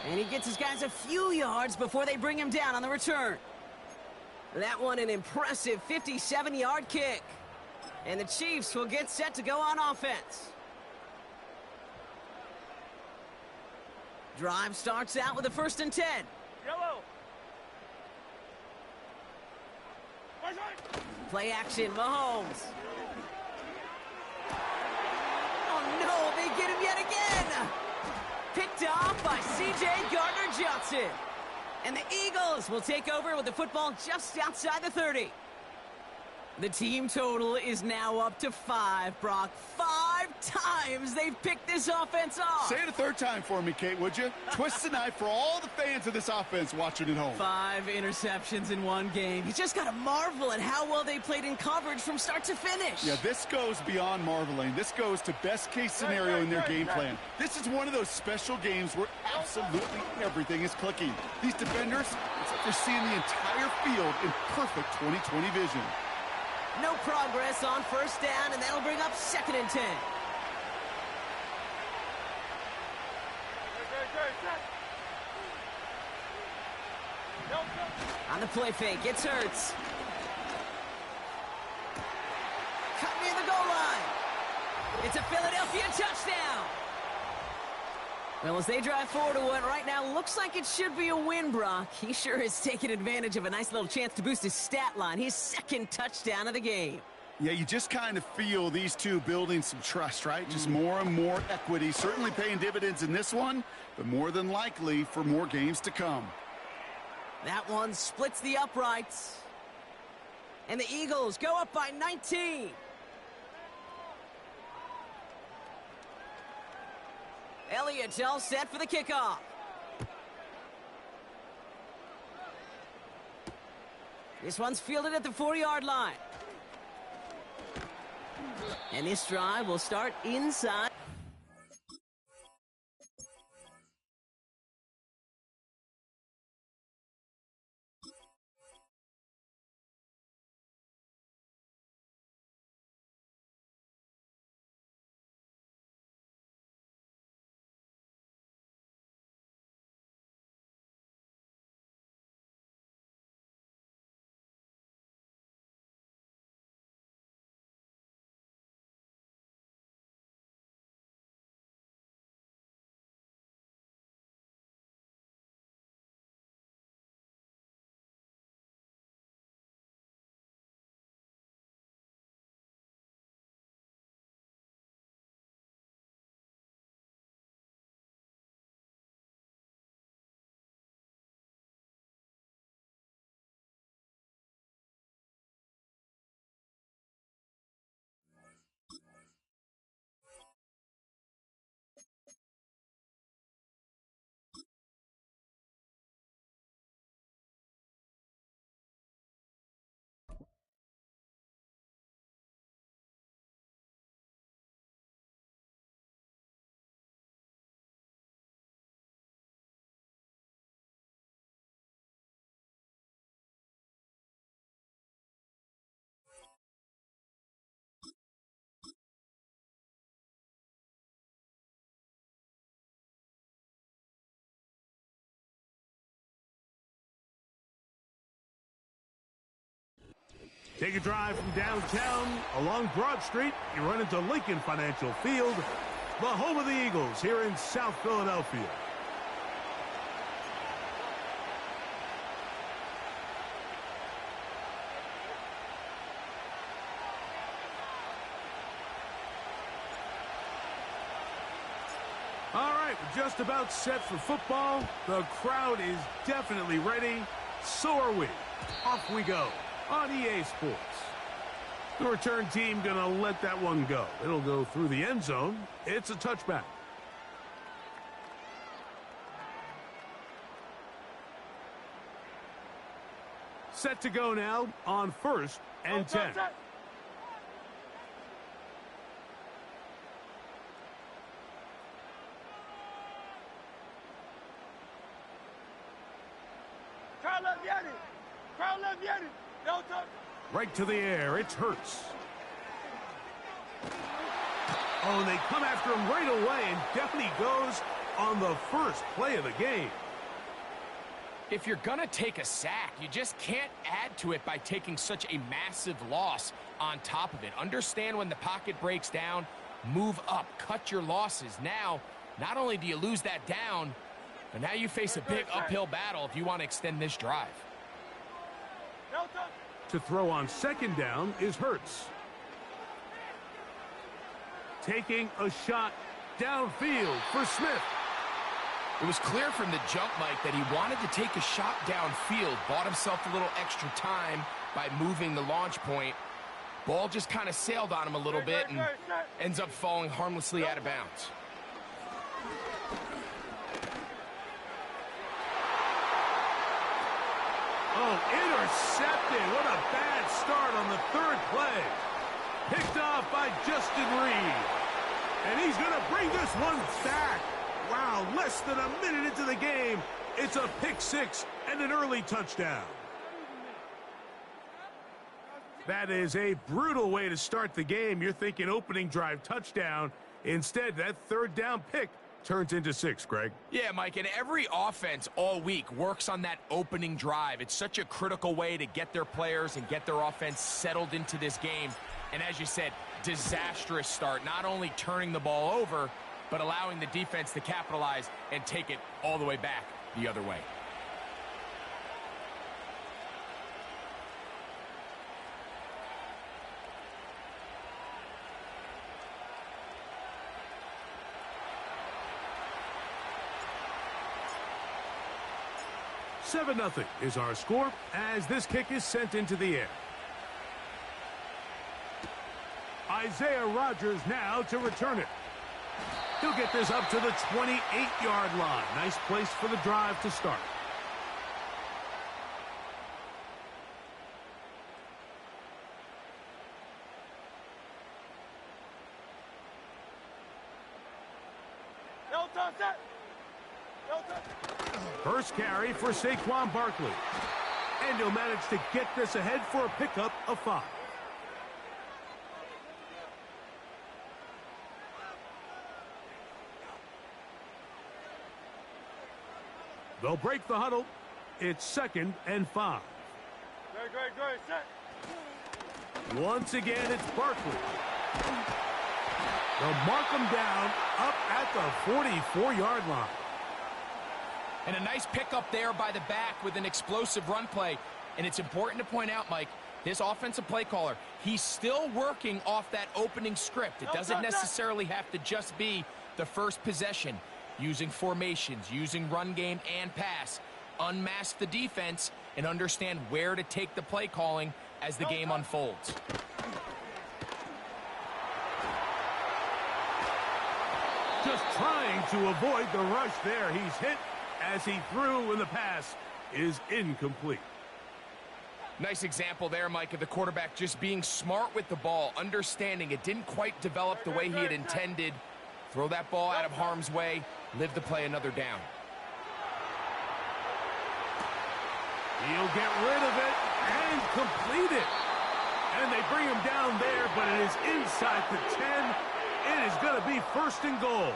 And he gets his guys a few yards before they bring him down on the return. That one an impressive 57-yard kick. And the Chiefs will get set to go on offense. Drive starts out with a 1st and 10.
Yellow.
Play action, Mahomes. Oh no, they get him yet again. Picked off by C.J. Gardner-Johnson. And the Eagles will take over with the football just outside the 30. The team total is now up to 5, Brock. 5 times they've picked this offense off.
Say it a 3rd time for me, Kate, would you? Twist the knife for all the fans of this offense watching at home.
5 interceptions in one game. You just got to marvel at how well they played in coverage from start to finish.
Yeah, this goes beyond marveling. This goes to best-case scenario in their game plan. This is one of those special games where absolutely everything is clicking. These defenders, it's like they're seeing the entire field in perfect 20/20 vision.
No progress on 1st down, and that'll bring up 2nd and 10. On the play fake, gets Hurts. Cut near the goal line. It's a Philadelphia touchdown. Well, as they drive forward to what right now looks like it should be a win, Brock. He sure is taking advantage of a nice little chance to boost his stat line. His 2nd touchdown of the game.
Yeah, you just kind of feel these two building some trust, right? Just more and more equity. Certainly paying dividends in this one, but more than likely for more games to come.
That one splits the uprights. And the Eagles go up by 19. Elliott's all set for the kickoff. This one's fielded at the 4-yard line. And this drive will start inside.
Take a drive from downtown along Broad Street. You run into Lincoln Financial Field, the home of the Eagles here in South Philadelphia. All right, we're just about set for football. The crowd is definitely ready. So are we. Off we go on EA Sports. The return team going to let that one go. It'll go through the end zone. It's a touchback. Set to go now on 1st and 10. Right to the air. It's Hurts. Oh, they come after him right away, and down he goes on the first play of the game.
If you're going to take a sack, you just can't add to it by taking such a massive loss on top of it. Understand when the pocket breaks down, move up, cut your losses. Now, not only do you lose that down, but now you face a big uphill battle if you want to extend this drive.
To throw on 2nd down is Hurts. Taking a shot downfield for Smith.
It was clear from the jump, Mike, that he wanted to take a shot downfield, bought himself a little extra time by moving the launch point. Ball just kind of sailed on him a little bit and ends up falling harmlessly out of bounds.
Oh, intercepted. What a bad start on the 3rd play. Picked off by Justin Reed. And he's going to bring this one back. Wow, less than a minute into the game. It's a pick 6 and an early touchdown. That is a brutal way to start the game. You're thinking opening drive touchdown. Instead, that 3rd down pick turns into 6, Greg.
Yeah, Mike, and every offense all week works on that opening drive. It's such a critical way to get their players and get their offense settled into this game. And as you said, disastrous start, not only turning the ball over, but allowing the defense to capitalize and take it all the way back the other way.
$7-0 is our score as this kick is sent into the air. Isaiah Rodgers now to return it. He'll get this up to the 28-yard line. Nice place for the drive to start. First carry for Saquon Barkley. And he'll manage to get this ahead for a pickup of 5. They'll break the huddle. It's 2nd and 5. Once again, it's Barkley. They'll mark him down up at the 44-yard line.
And a nice pickup there by the back with an explosive run play. And it's important to point out, Mike, this offensive play caller, he's still working off that opening script. It doesn't necessarily have to just be the first possession. Using formations, using run game and pass. Unmask the defense and understand where to take the play calling as the game unfolds.
Just trying to avoid the rush there. He's hit as he threw, and the pass is incomplete.
Nice example there, Mike, of the quarterback just being smart with the ball, understanding it didn't quite develop the way he had intended. Throw that ball out of harm's way, live to play another down.
He'll get rid of it and complete it. And they bring him down there, but it is inside the 10. It is going to be 1st and goal.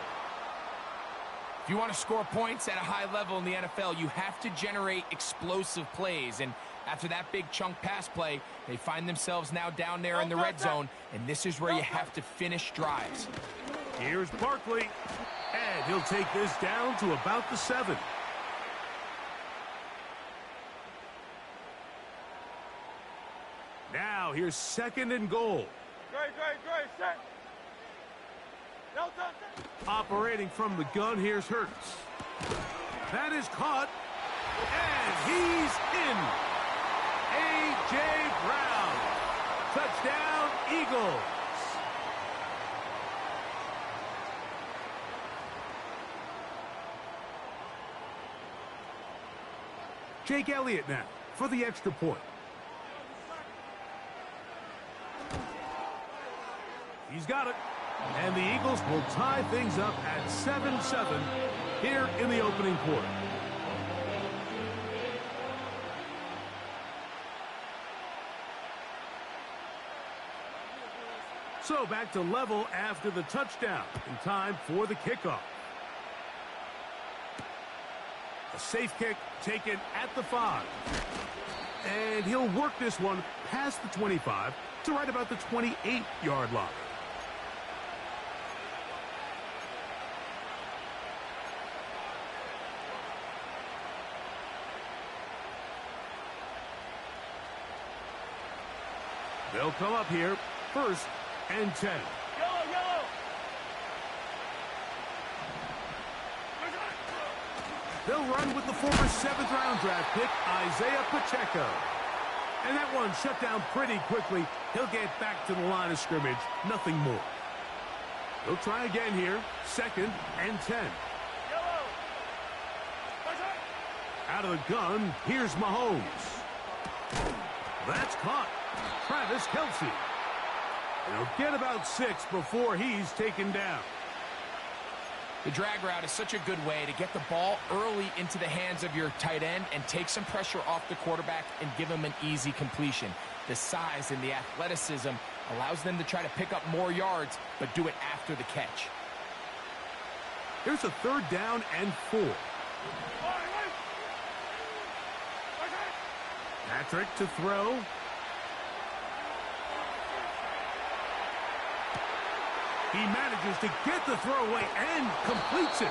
If you want to score points at a high level in the NFL, you have to generate explosive plays. And after that big chunk pass play, they find themselves now down there in the red zone, and this is where you have to finish drives.
Here's Barkley, and he'll take this down to about the 7. Now here's 2nd and goal.
Set.
Operating from the gun, here's Hurts. That is caught, and he's in. A.J. Brown. Touchdown, Eagles. Jake Elliott now for the extra point. He's got it. And the Eagles will tie things up at 7-7 here in the opening quarter. So back to level after the touchdown. In time for the kickoff. A safe kick taken at the 5. And he'll work this one past the 25 to right about the 28-yard line. They'll come up here, 1st and 10.
Yellow.
They'll run with the former 7th-round draft pick, Isaiah Pacheco. And that one shut down pretty quickly. He'll get back to the line of scrimmage, nothing more. They'll try again here, 2nd and 10.
Yellow.
Out of the gun, here's Mahomes. That's caught. Travis Kelce. And he'll get about 6 before he's taken down.
The drag route is such a good way to get the ball early into the hands of your tight end and take some pressure off the quarterback and give him an easy completion. The size and the athleticism allows them to try to pick up more yards, but do it after the catch.
Here's a 3rd down and 4. Patrick to throw. He manages to get the throw away and completes it.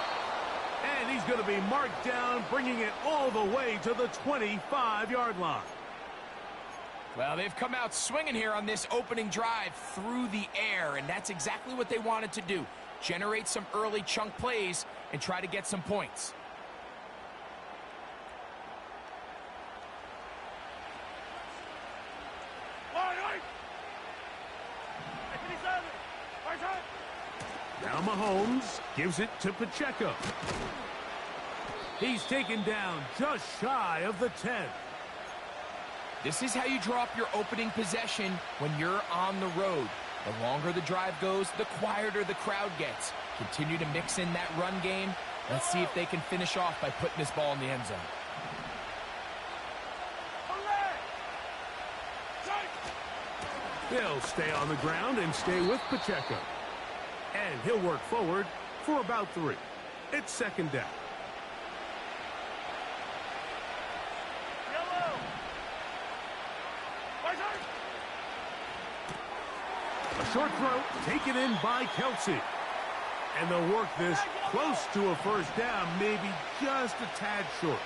And he's going to be marked down, bringing it all the way to the 25-yard line.
Well, they've come out swinging here on this opening drive through the air, and that's exactly what they wanted to do. Generate some early chunk plays and try to get some points.
Now Mahomes gives it to Pacheco. He's taken down just shy of the 10.
This is how you draw up your opening possession when you're on the road. The longer the drive goes, the quieter the crowd gets. Continue to mix in that run game. Let's see if they can finish off by putting this ball in the end zone.
They'll stay on the ground and stay with Pacheco. And he'll work forward for about 3. It's 2nd down. A short throw taken in by Kelce. And they'll work this close to a 1st down, maybe just a tad short.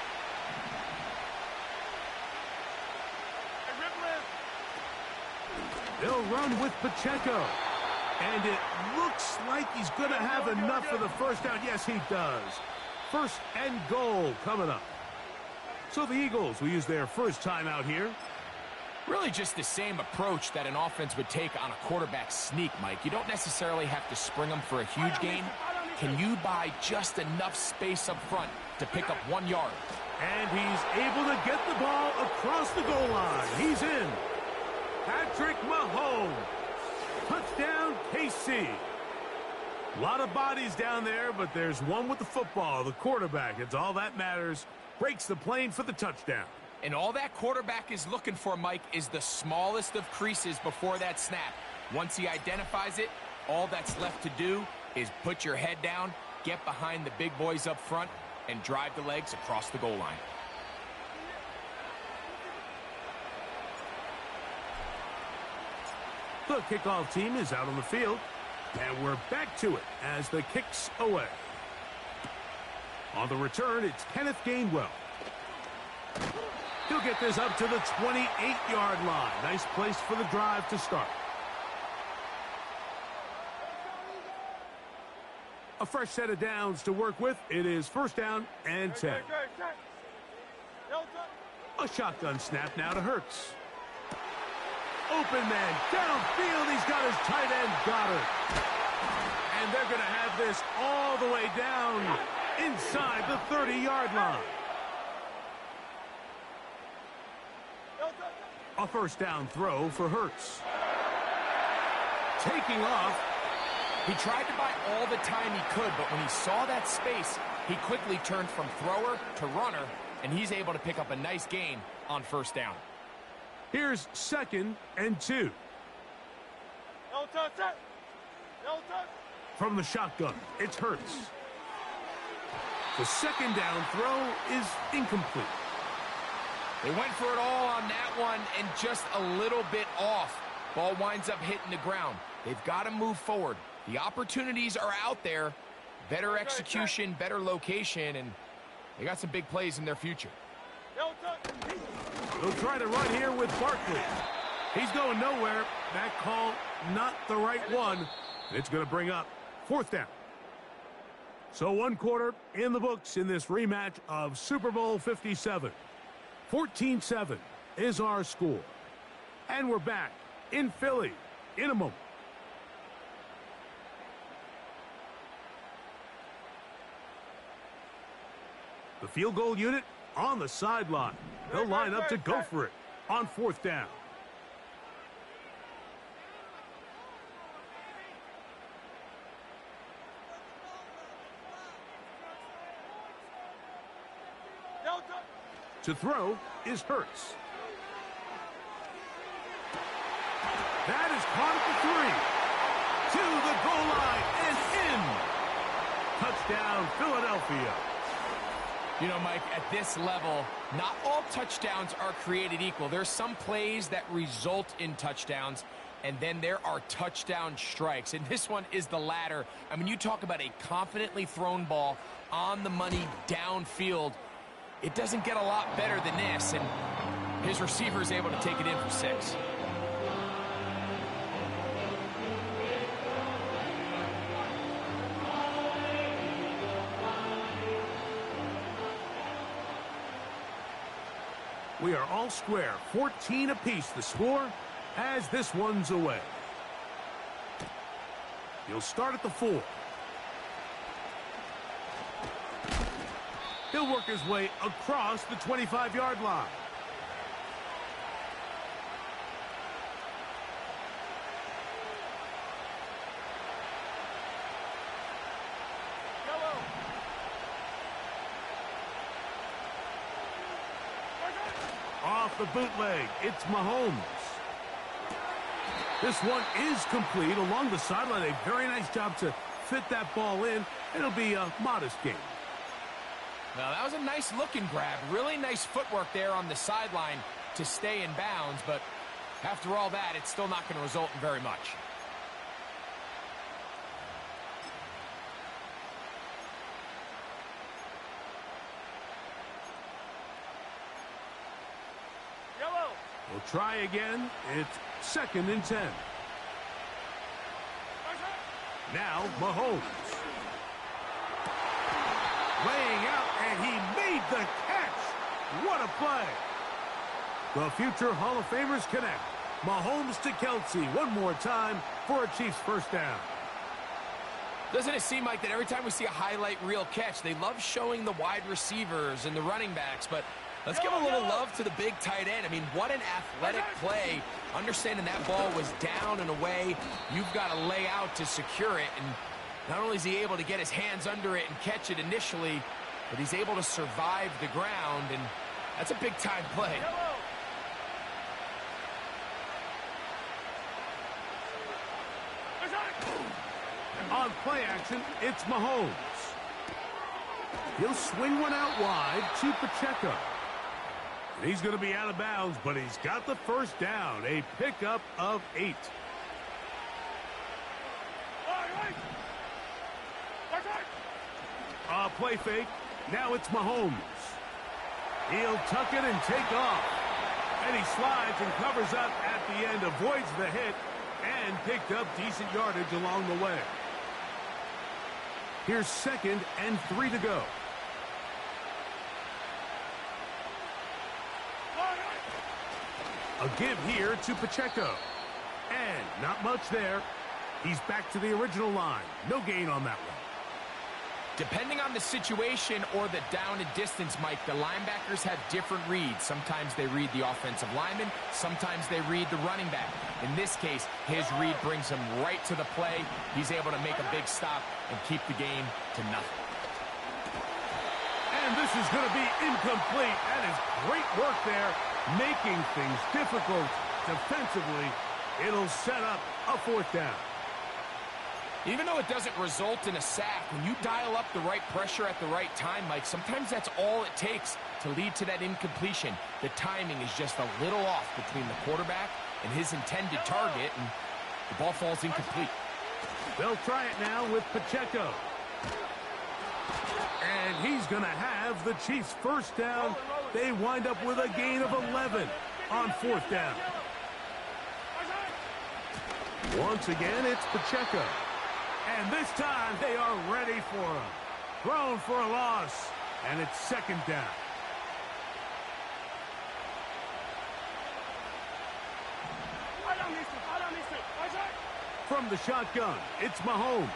They'll run with Pacheco. And it looks like he's going to have enough for the 1st down. Yes, he does. 1st and goal coming up. So the Eagles will use their first timeout here.
Really just the same approach that an offense would take on a quarterback sneak, Mike. You don't necessarily have to spring them for a huge gain. Can you buy just enough space up front to pick up 1 yard?
And he's able to get the ball across the goal line. He's in. Patrick Mahomes. Touchdown, KC. A lot of bodies down there, but there's one with the football. The quarterback, it's all that matters. Breaks the plane for the touchdown.
And all that quarterback is looking for, Mike, is the smallest of creases before that snap. Once he identifies it, all that's left to do is put your head down, get behind the big boys up front and drive the legs across the goal line.
The kickoff team is out on the field, and we're back to it as the kick's away. On the return, it's Kenneth Gainwell. He'll get this up to the 28-yard line. Nice place for the drive to start. A fresh set of downs to work with. It is first down and 10. A shotgun snap now to Hurts. Open man downfield. He's got his tight end Goddard. And they're going to have this all the way down inside the 30-yard line. A first down throw for Hurts. Taking off.
He tried to buy all the time he could, but when he saw that space, he quickly turned from thrower to runner, and he's able to pick up a nice gain on first down.
Here's 2nd and 2. From the shotgun, it's Hurts. The second down throw is incomplete.
They went for it all on that one and just a little bit off. Ball winds up hitting the ground. They've got to move forward. The opportunities are out there. Better execution, better location, and they got some big plays in their future.
They'll try to run here with Barkley. He's going nowhere. That call, not the right one. It's going to bring up 4th down. So 1 quarter in the books in this rematch of Super Bowl 57. 14-7 is our score. And we're back in Philly in a moment. The field goal unit on the sideline. They'll line up to go for it on 4th down. To throw is Hurts. That is caught at the 3. To the goal line and in. Touchdown, Philadelphia.
You know, Mike, at this level, not all touchdowns are created equal. There's some plays that result in touchdowns, and then there are touchdown strikes. And this one is the latter. I mean, you talk about a confidently thrown ball on the money downfield. It doesn't get a lot better than this, and his receiver is able to take it in for 6.
We are all square, 14 apiece the score as this one's away. He'll start at the 4. He'll work his way across the 25-yard line. Off the bootleg, it's Mahomes. This one is complete along the sideline. A very nice job to fit that ball in. It'll be a modest gain.
Now, that was a nice looking grab. Really nice footwork there on the sideline to stay in bounds, but after all that, it's still not going to result in very much. We'll try again. It's 2nd and 10. Now Mahomes. Laying out, and he made the catch. What a play. The future Hall of Famers connect. Mahomes to Kelsey one more time for a Chiefs first down. Doesn't it seem like that every time we see a highlight reel catch, they love showing the wide receivers and the running backs, but let's give a little love to the big tight end. I mean, what an athletic play. Understanding that ball was down and away, you've got to lay out to secure it. And not only is he able to get his hands under it and catch it initially, but he's able to survive the ground, and that's a big-time play.
On play action, it's Mahomes. He'll swing one out wide to Pacheco. And he's going to be out of bounds, but he's got the first down. A pickup of 8. Play fake. Now it's Mahomes. He'll tuck it and take off. And he slides and covers up at the end, avoids the hit, and picked up decent yardage along the way. Here's 2nd and 3 to go. A give here to Pacheco. And not much there. He's back to the original line. No gain on that one.
Depending on the situation or the down and distance, Mike, the linebackers have different reads. Sometimes they read the offensive lineman. Sometimes they read the running back. In this case, his read brings him right to the play. He's able to make a big stop and keep the game to nothing.
And this is going to be incomplete. That is great work there, making things difficult defensively. It'll set up a 4th down.
Even though it doesn't result in a sack, when you dial up the right pressure at the right time, Mike, sometimes that's all it takes to lead to that incompletion. The timing is just a little off between the quarterback and his intended target, and the ball falls incomplete.
They'll try it now with Pacheco. And he's going to have the Chiefs' first down. They wind up with a gain of 11 on 4th down. Once again, it's Pacheco. And this time, they are ready for him. Thrown for a loss, and it's 2nd down. From the shotgun, it's Mahomes.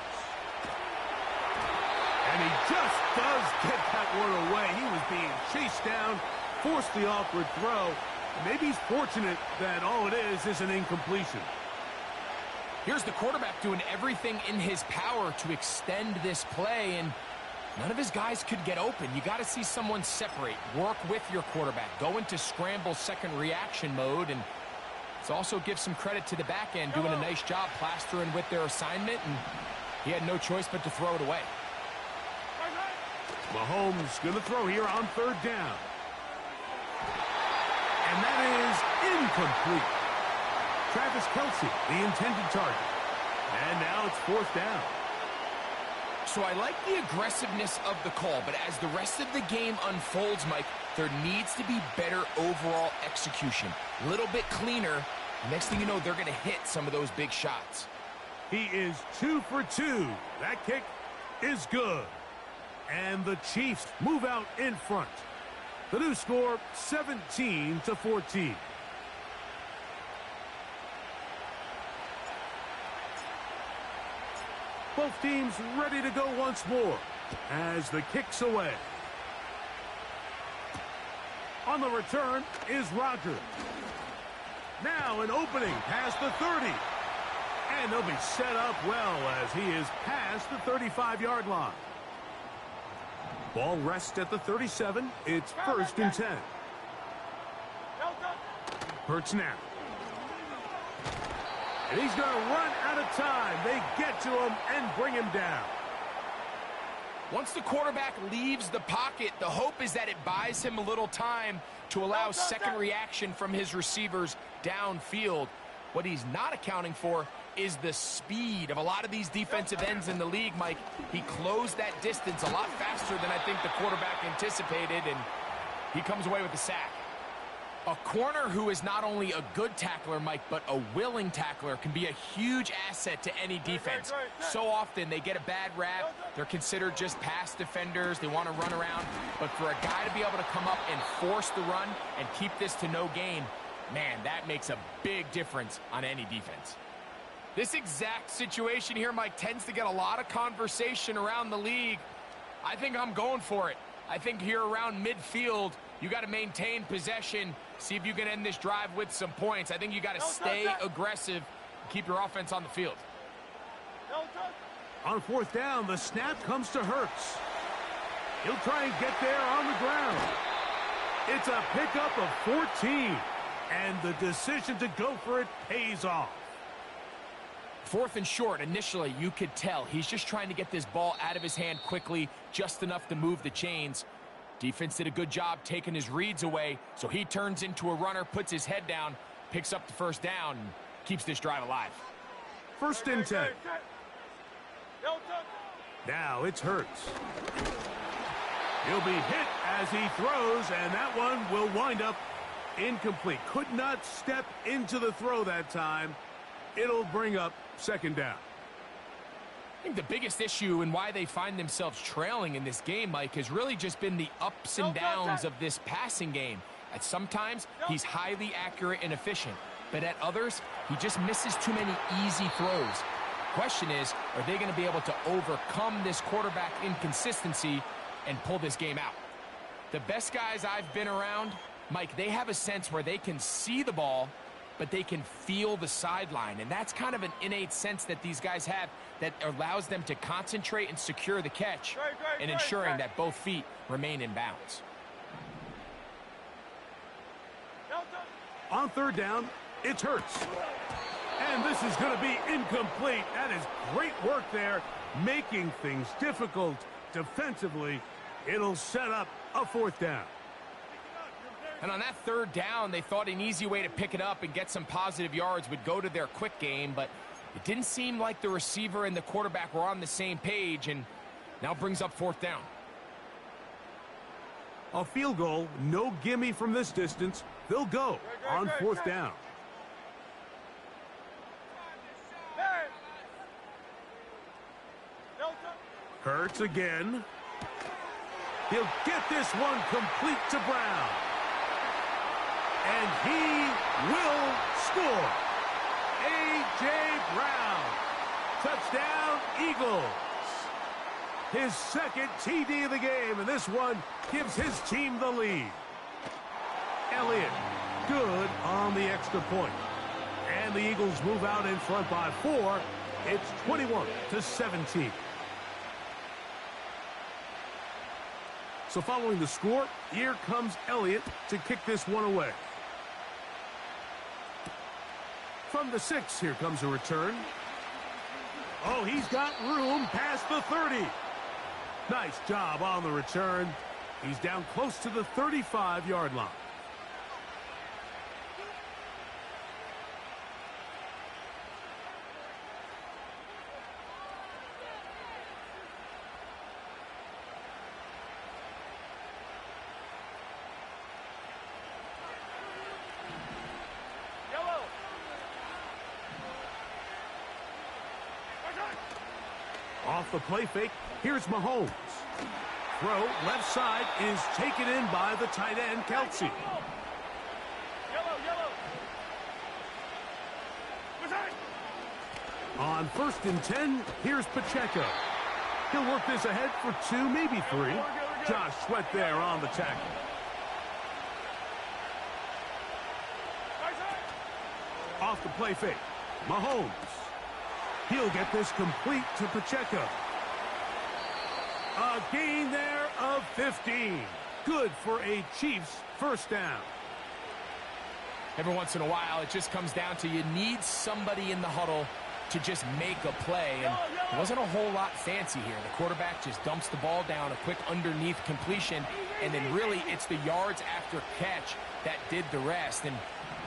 And he just does get that one away. He was being chased down, forced the awkward throw. Maybe he's fortunate that all it is an incompletion.
Here's the quarterback doing everything in his power to extend this play, and none of his guys could get open. You got to see someone separate, work with your quarterback, go into scramble second reaction mode, and let's also give some credit to the back end doing a nice job plastering with their assignment, and he had no choice but to throw it away.
Mahomes going to throw here on 3rd down. And that is incomplete. Travis Kelce, the intended target. And now it's 4th down.
So I like the aggressiveness of the call, but as the rest of the game unfolds, Mike, there needs to be better overall execution. A little bit cleaner. Next thing you know, they're going to hit some of those big shots.
He is 2 for 2. That kick is good. And the Chiefs move out in front. The new score, 17-14. Both teams ready to go once more as the kick's away. On the return is Rodgers. Now an opening past the 30. And they'll be set up well as he is past the 35-yard line. Ball rests at the 37. It's 1st and 10. Hurts now. And he's going to run out of time. They get to him and bring him down.
Once the quarterback leaves the pocket, the hope is that it buys him a little time to allow second reaction from his receivers downfield. What he's not accounting for is the speed of a lot of these defensive ends in the league, Mike. He closed that distance a lot faster than I think the quarterback anticipated, and he comes away with the sack. A corner who is not only a good tackler, Mike, but a willing tackler can be a huge asset to any defense. So often they get a bad rap. They're considered just pass defenders. They want to run around. But for a guy to be able to come up and force the run and keep this to no gain, man, that makes a big difference on any defense. This exact situation here, Mike, tends to get a lot of conversation around the league. I think I'm going for it. I think here around midfield, you got to maintain possession, see if you can end this drive with some points. I think you got to stay aggressive, keep your offense on the field.
On 4th down, the snap comes to Hurts. He'll try and get there on the ground. It's a pickup of 14, and the decision to go for it pays off.
4th and short, initially, you could tell he's just trying to get this ball out of his hand quickly, just enough to move the chains. Defense did a good job taking his reads away, so he turns into a runner, puts his head down, picks up the first down, and keeps this drive alive.
1st and 10. Now it's Hurts. He'll be hit as he throws, and that one will wind up incomplete. Could not step into the throw that time. It'll bring up 2nd down.
I think the biggest issue and why they find themselves trailing in this game, Mike, has really just been the ups and downs of this passing game. At sometimes, he's highly accurate and efficient, but at others, he just misses too many easy throws. Question is, are they going to be able to overcome this quarterback inconsistency and pull this game out? The best guys I've been around, Mike, they have a sense where they can see the ball, but they can feel the sideline. And that's kind of an innate sense that these guys have that allows them to concentrate and secure the catch and ensuring that both feet remain in bounds.
On 3rd down, it's Hurts. And this is going to be incomplete. That is great work there, making things difficult defensively. It'll set up a 4th down.
And on that 3rd down, they thought an easy way to pick it up and get some positive yards would go to their quick game, but it didn't seem like the receiver and the quarterback were on the same page, and now brings up 4th down.
A field goal, no gimme from this distance. They'll go on 4th down. Hurts again. He'll get this one complete to Brown. And he will score. A.J. Brown. Touchdown, Eagles. His 2nd TD of the game, and this one gives his team the lead. Elliott, good on the extra point. And the Eagles move out in front by 4. It's 21-17. So following the score, here comes Elliott to kick this one away. From the 6, here comes a return. Oh, he's got room past the 30. Nice job on the return. He's down close to the 35-yard line. Off the play fake, here's Mahomes. Throw, left side, is taken in by the tight end, Kelsey. On 1st and 10, here's Pacheco. He'll work this ahead for 2, maybe 3. Josh Sweat there on the tackle. Off the play fake, Mahomes. He'll get this complete to Pacheco. A gain there of 15. Good for a Chiefs 1st down.
Every once in a while, it just comes down to you need somebody in the huddle to just make a play. And it wasn't a whole lot fancy here. The quarterback just dumps the ball down, a quick underneath completion, and then really it's the yards after catch that did the rest. And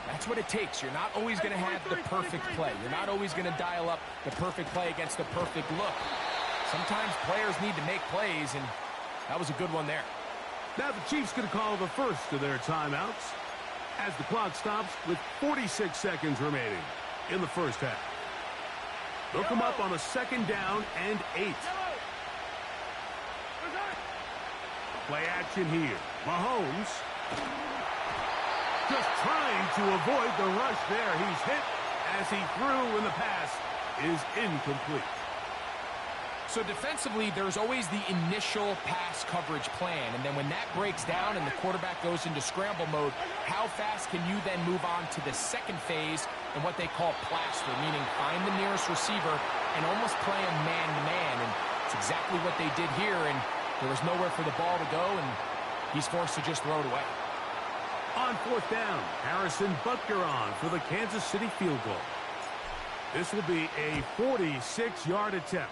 that's what it takes. You're not always going to have the perfect play. You're not always going to dial up the perfect play against the perfect look. Sometimes players need to make plays, and that was a good one there.
Now the Chiefs going to call the first of their timeouts as the clock stops with 46 seconds remaining in the 1st half. They'll come up on a 2nd down and 8. Play action here. Mahomes just trying to avoid the rush there. He's hit as he threw, and the pass is incomplete.
So defensively, there's always the initial pass coverage plan, and then when that breaks down and the quarterback goes into scramble mode, how fast can you then move on to the 2nd phase and what they call plaster, meaning find the nearest receiver and almost play him man-to-man, and it's exactly what they did here, and there was nowhere for the ball to go, and he's forced to just throw it away.
On 4th down, Harrison Butker on for the Kansas City field goal. This will be a 46-yard attempt.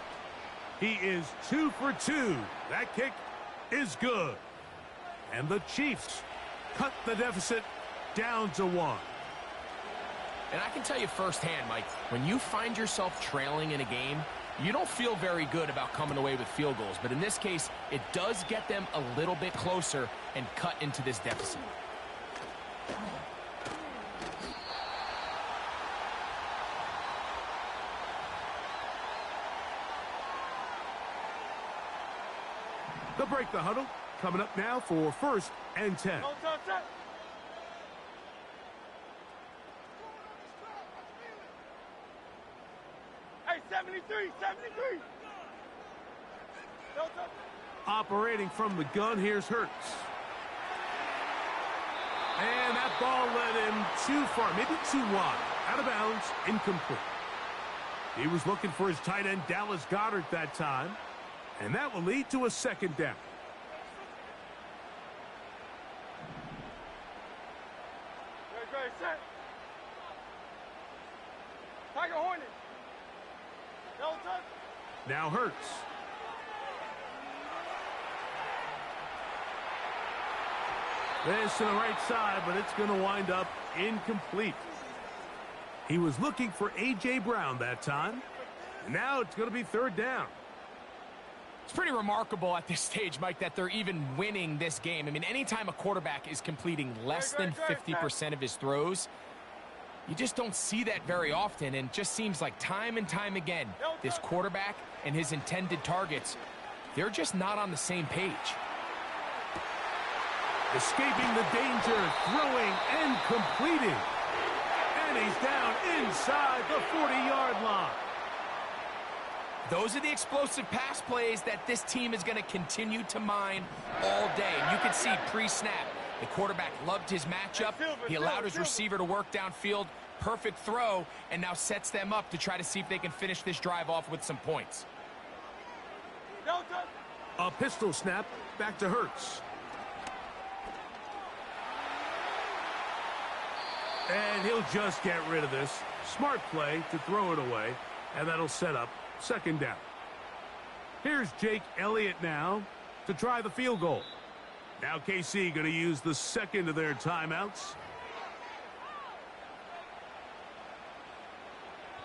He is 2 for 2. That kick is good. And the Chiefs cut the deficit down to 1.
And I can tell you firsthand, Mike, when you find yourself trailing in a game, you don't feel very good about coming away with field goals. But in this case, it does get them a little bit closer and cut into this deficit.
They'll break the huddle. Coming up now for 1st and 10.
No touch it. Hey, 73, 73. No touch.
Operating from the gun, here's Hurts. And that ball led him too far, maybe too wide. Out of bounds, incomplete. He was looking for his tight end, Dallas Goedert, that time. And that will lead to a 2nd down.
Great, set. Tiger Hornet. No touch.
Now Hurts. This to the right side, but it's going to wind up incomplete. He was looking for A.J. Brown that time. And now it's going to be 3rd down.
It's pretty remarkable at this stage, Mike, that they're even winning this game. I mean, anytime a quarterback is completing less than 50% of his throws, you just don't see that very often. And it just seems like time and time again, this quarterback and his intended targets, they're just not on the same page.
Escaping the danger, throwing and completing. And he's down inside the 40-yard line.
Those are the explosive pass plays that this team is going to continue to mine all day. And you can see pre-snap, the quarterback loved his matchup. He allowed his receiver to work downfield. Perfect throw, and now sets them up to try to see if they can finish this drive off with some points.
A pistol snap, back to Hurts. And he'll just get rid of this. Smart play to throw it away, and that'll set up 2nd down. Here's Jake Elliott now to try the field goal. Now KC going to use the 2nd of their timeouts.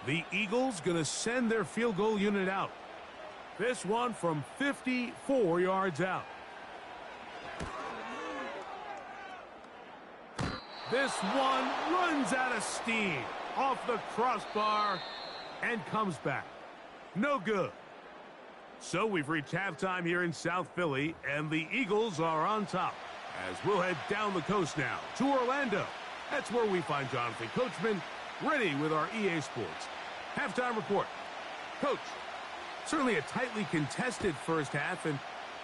The Eagles going to send their field goal unit out. This one from 54 yards out. This one runs out of steam off the crossbar and comes back. No good. So we've reached halftime here in South Philly, and the Eagles are on top. As we'll head down the coast now to Orlando. That's where we find Jonathan Coachman ready with our EA Sports halftime report. Coach, certainly a tightly contested first half, and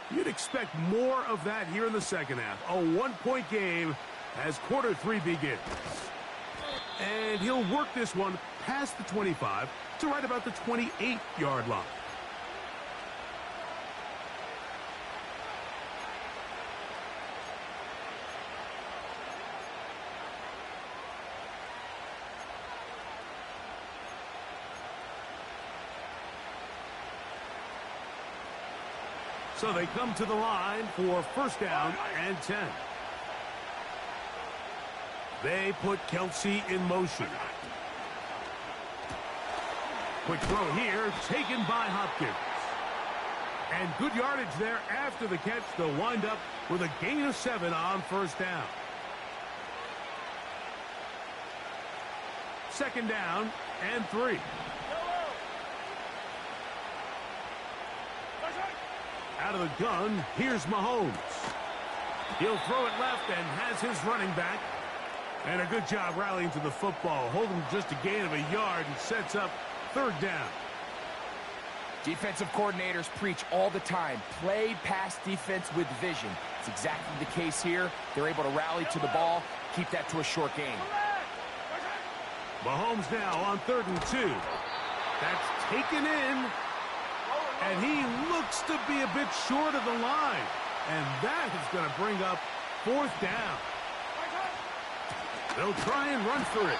you'd expect more of that here in the second half. A 1-point game as quarter 3 begins. And he'll work this one past the 25 to right about the 28-yard line. So they come to the line for 1st down and 10. They put Kelsey in motion. Quick throw here, taken by Hopkins. And good yardage there after the catch. They'll wind up with a gain of 7 on 1st down. 2nd down and 3. Out of the gun, here's Mahomes. He'll throw it left and has his running back. And a good job rallying to the football. Holding just a gain of a yard and sets up 3rd down.
Defensive coordinators preach all the time. Play pass defense with vision. It's exactly the case here. They're able to rally to the ball, keep that to a short gain.
Mahomes now on 3rd and 2. That's taken in. And he looks to be a bit short of the line. And that is going to bring up 4th down. They'll try and run for it.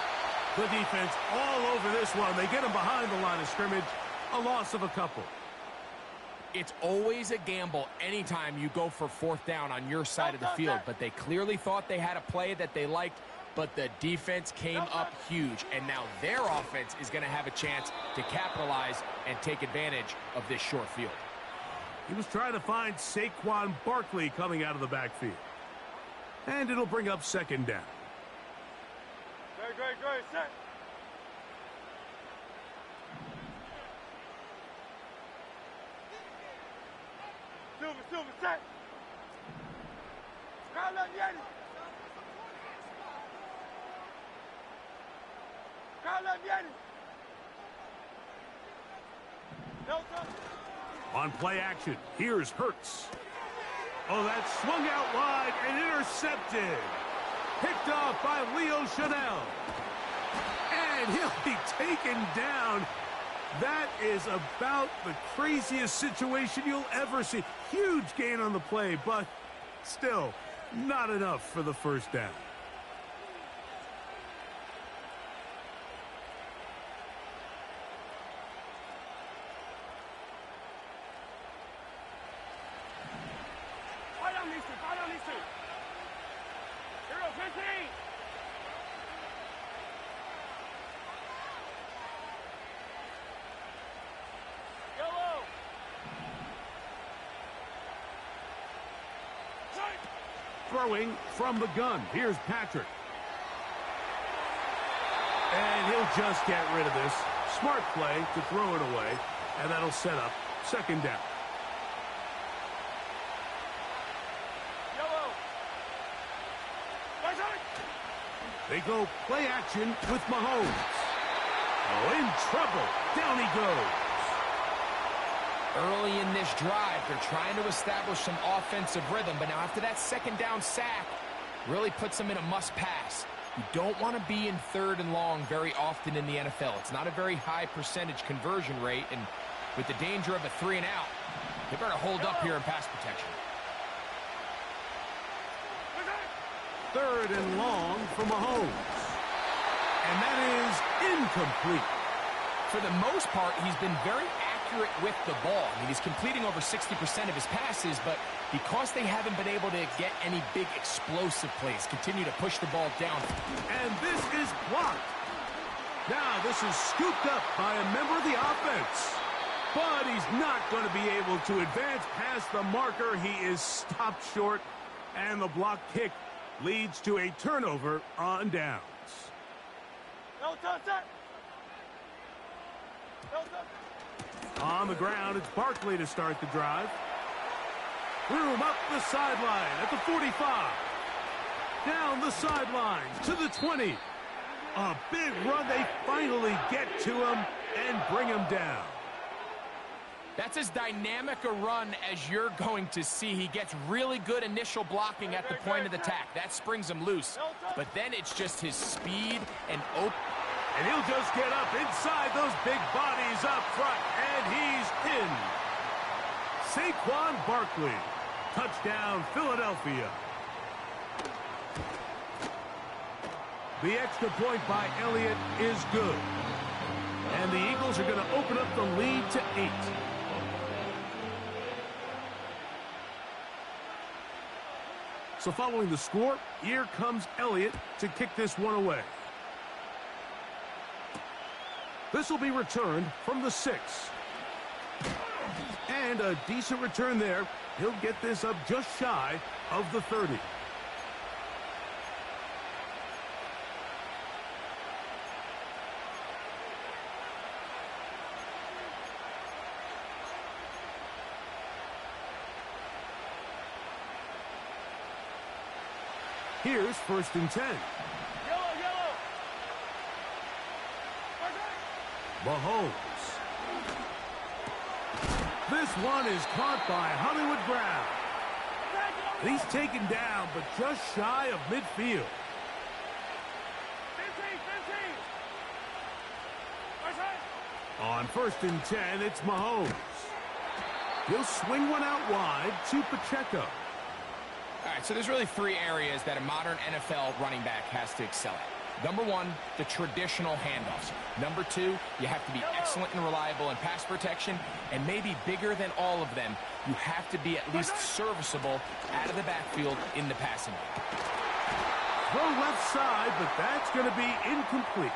The defense all over this one. They get him behind the line of scrimmage. A loss of a couple.
It's always a gamble anytime you go for fourth down on your side of the field, but they clearly thought they had a play that they liked, but the defense came up huge, and now their offense is going to have a chance to capitalize and take advantage of this short field.
He was trying to find Saquon Barkley coming out of the backfield. And it'll bring up second down.
Great, set. Silver, set. Crowd left, Yanni. Crowd left, Yanni. Delta.
On play action, here's Hurts. Oh, that swung out wide and intercepted. Picked off by Leo Chanel. And he'll be taken down. That is about the craziest situation you'll ever see. Huge gain on the play, but still not enough for the first down.
Fight on these two. Hero 15. Yellow.
Throwing from the gun. Here's Patrick. And he'll just get rid of this. Smart play to throw it away. And that'll set up second down.
Yellow.
They go play action with Mahomes. Oh, in trouble. Down he goes.
Early in this drive, they're trying to establish some offensive rhythm, but now after that second down sack, really puts them in a must-pass. You don't want to be in third and long very often in the NFL. It's not a very high percentage conversion rate, and with the danger of a 3-and-out, they better hold up here in pass protection.
Third and long for Mahomes. And that is incomplete.
For the most part, he's been very accurate with the ball. I mean, he's completing over 60% of his passes, but because they haven't been able to get any big explosive plays, continue to push the ball down.
And this is blocked. Now this is scooped up by a member of the offense. But he's not going to be able to advance past the marker. He is stopped short, and the block kick leads to a turnover on downs. On the ground, it's Barkley to start the drive. Threw him up the sideline at the 45. Down the sidelines to the 20. A big run. They finally get to him and bring him down.
That's as dynamic a run as you're going to see. He gets really good initial blocking at the point of attack. That springs him loose. But then it's just his speed and open.
And he'll just get up inside those big bodies up front. And he's in. Saquon Barkley. Touchdown, Philadelphia. The extra point by Elliott is good. And the Eagles are going to open up the lead to 8. So following the score, here comes Elliott to kick this one away. This will be returned from the 6. And a decent return there. He'll get this up just shy of the 30. Here's 1st and 10.
Yellow.
Mahomes. This one is caught by Hollywood Brown. And he's taken down, but just shy of midfield.
15.
On 1st and 10, it's Mahomes. He'll swing one out wide to Pacheco.
All right, so there's really 3 areas that a modern NFL running back has to excel at. Number one, the traditional handoffs. Number two, you have to be excellent and reliable in pass protection, and maybe bigger than all of them, you have to be at least serviceable out of the backfield in the passing game.
Throw left side, but that's going to be incomplete.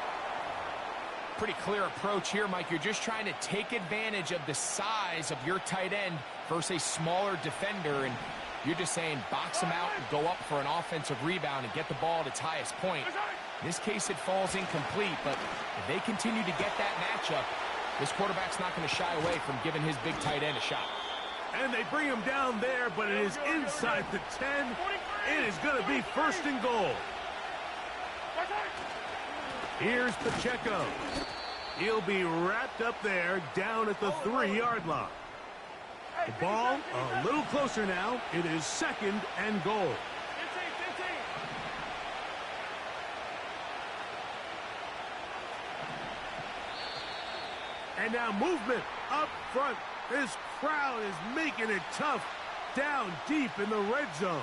Pretty clear approach here, Mike. You're just trying to take advantage of the size of your tight end versus a smaller defender, and you're just saying box him out and go up for an offensive rebound and get the ball at its highest point. In this case, it falls incomplete, but if they continue to get that matchup, this quarterback's not going to shy away from giving his big tight end a shot.
And they bring him down there, but it is inside the 10. It is going to be 1st and goal. Here's Pacheco. He'll be wrapped up there down at the 3-yard line. The ball a little closer now. It is 2nd and goal. And now movement up front. This crowd is making it tough down deep in the red zone.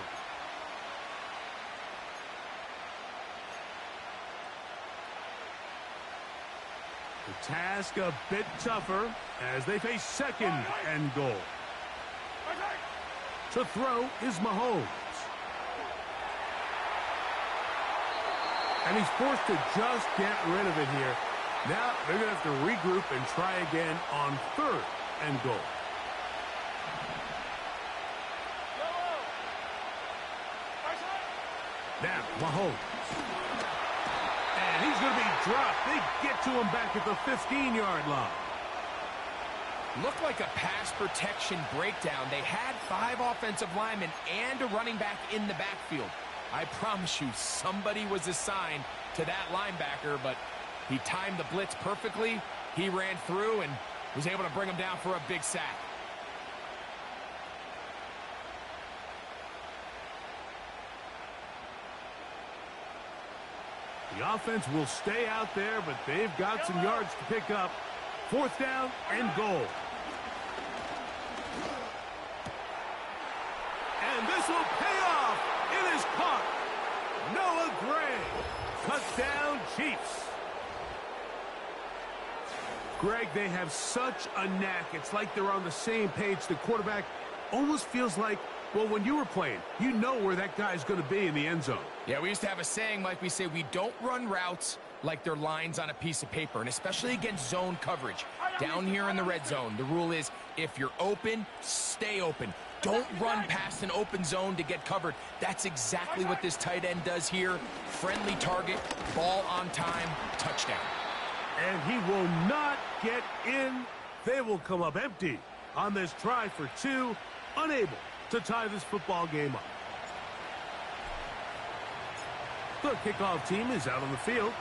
The task a bit tougher as they face 2nd and goal. To throw is Mahomes. And he's forced to just get rid of it here. Now they're going to have to regroup and try again on 3rd and goal. Now Mahomes. And he's going to be dropped. They get to him back at the 15-yard line.
Looked like a pass protection breakdown. They had 5 offensive linemen and a running back in the backfield. I promise you, somebody was assigned to that linebacker, but he timed the blitz perfectly. He ran through and was able to bring him down for a big sack.
The offense will stay out there, but they've got some yards to pick up. 4th down and goal. And this will pay off. It is caught. Noah Gray. Touchdown, Chiefs. Greg, they have such a knack. It's like they're on the same page. The quarterback almost feels like, well, when you were playing, you know where that guy's going to be in the end zone.
Yeah, we used to have a saying, Mike, we say we don't run routes like they're lines on a piece of paper, and especially against zone coverage. Down here in the red zone, the rule is if you're open, stay open. Don't run past an open zone to get covered. That's exactly what this tight end does here. Friendly target, ball on time, touchdown.
And he will not get in. They will come up empty on this try for 2, unable to tie this football game up. The kickoff team is out on the field,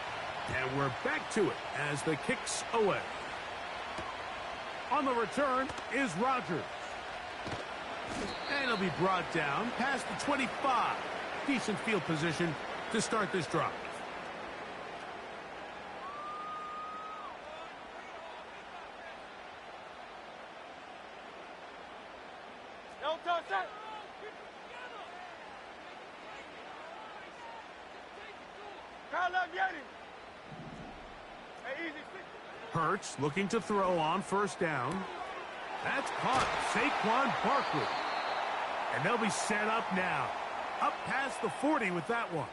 and we're back to it as the kick's away. On the return is Rodgers. And he'll be brought down past the 25. Decent field position to start this drive. Hurts looking to throw on 1st down. That's caught. Saquon Barkley. And they'll be set up now. Up past the 40 with that one.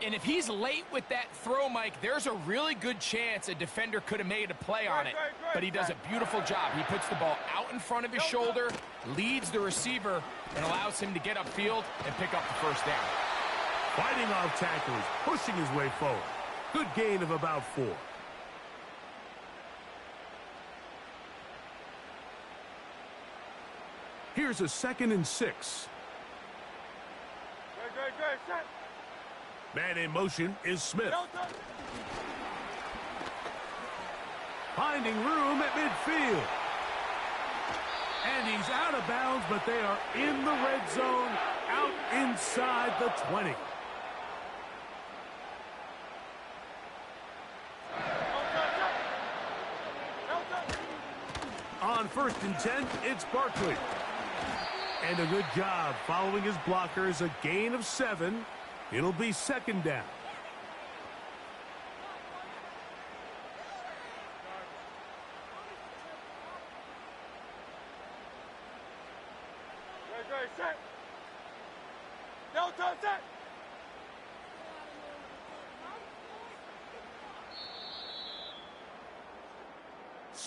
And if he's late with that throw, Mike, there's a really good chance a defender could have made a play on it. But he does a beautiful job. He puts the ball out in front of his shoulder, leads the receiver, and allows him to get upfield and pick up the 1st down.
Fighting off tackles, pushing his way forward. Good gain of about 4. Here's a 2nd and 6. Man in motion is Smith. Finding room at midfield. And he's out of bounds, but they are in the red zone, out inside the 20. On 1st and 10, it's Barkley. And a good job following his blockers, a gain of 7. It'll be 2nd down.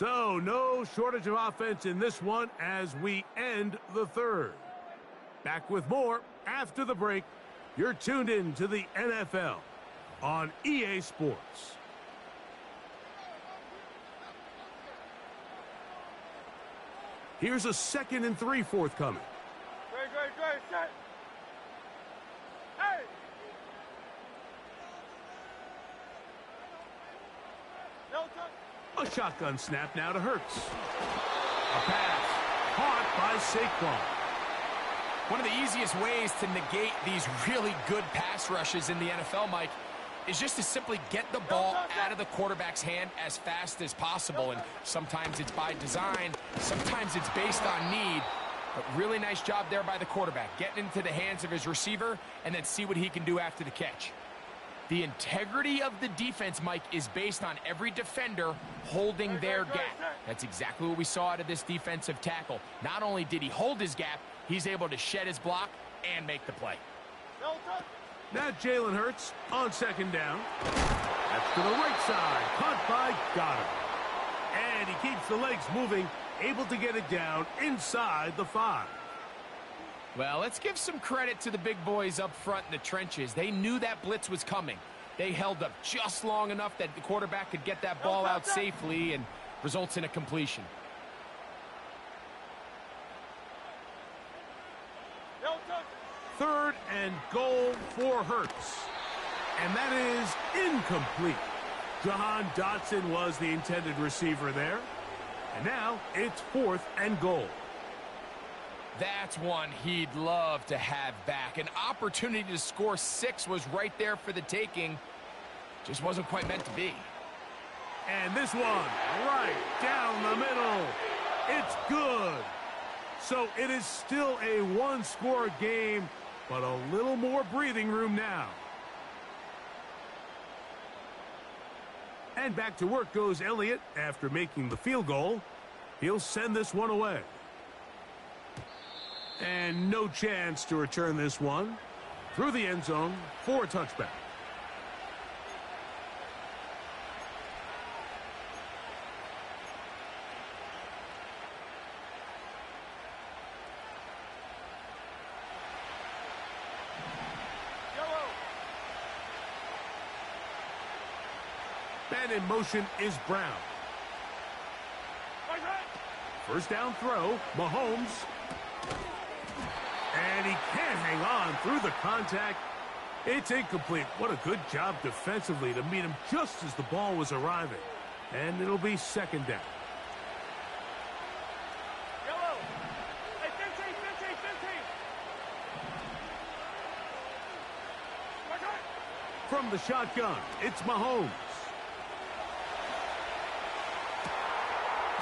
So, no shortage of offense in this one as we end the third. Back with more after the break. You're tuned in to the NFL on EA Sports. Here's a 2nd and 3 forthcoming.
Great, set. Hey! No touch.
A shotgun snap now to Hurts. A pass caught by Saquon.
One of the easiest ways to negate these really good pass rushes in the NFL, Mike, is just to simply get the ball out of the quarterback's hand as fast as possible. And sometimes it's by design, sometimes it's based on need. But really nice job there by the quarterback, getting into the hands of his receiver and then see what he can do after the catch. The integrity of the defense, Mike, is based on every defender holding their gap. That's exactly what we saw out of this defensive tackle. Not only did he hold his gap, he's able to shed his block and make the play.
Now Jalen Hurts on 2nd down. That's to the right side. Caught by Goddard. And he keeps the legs moving, able to get it down inside the 5.
Well, let's give some credit to the big boys up front in the trenches. They knew that blitz was coming. They held up just long enough that the quarterback could get that ball out safely and results in a completion.
Third and goal for Hurts. And that is incomplete. Jahan Dotson was the intended receiver there. And now it's 4th and goal.
That's one he'd love to have back. An opportunity to score 6 was right there for the taking. Just wasn't quite meant to be.
And this one right down the middle. It's good. So it is still a one-score game, but a little more breathing room now. And back to work goes Elliott after making the field goal. He'll send this one away. And no chance to return this one through the end zone for a touchback. Man in motion is Brown. First down throw, Mahomes. And he can't hang on through the contact. It's incomplete. What a good job defensively to meet him just as the ball was arriving. And it'll be 2nd down.
Hey, 15.
From the shotgun, it's Mahomes.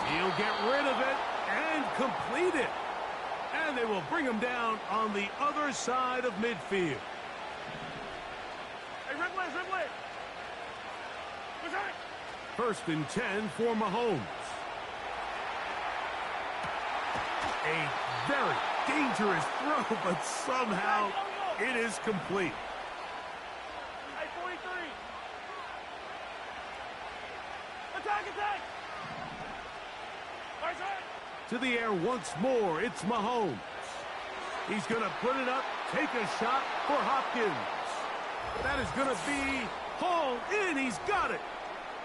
He'll get rid of it and complete it. And they will bring him down on the other side of midfield.
Hey, Ridley.
1st and 10 for Mahomes. A very dangerous throw, but somehow it is complete.
Hey, 43. Attack.
To the air once more, it's Mahomes. He's going to put it up, take a shot for Hopkins. That is going to be hauled in. He's got it.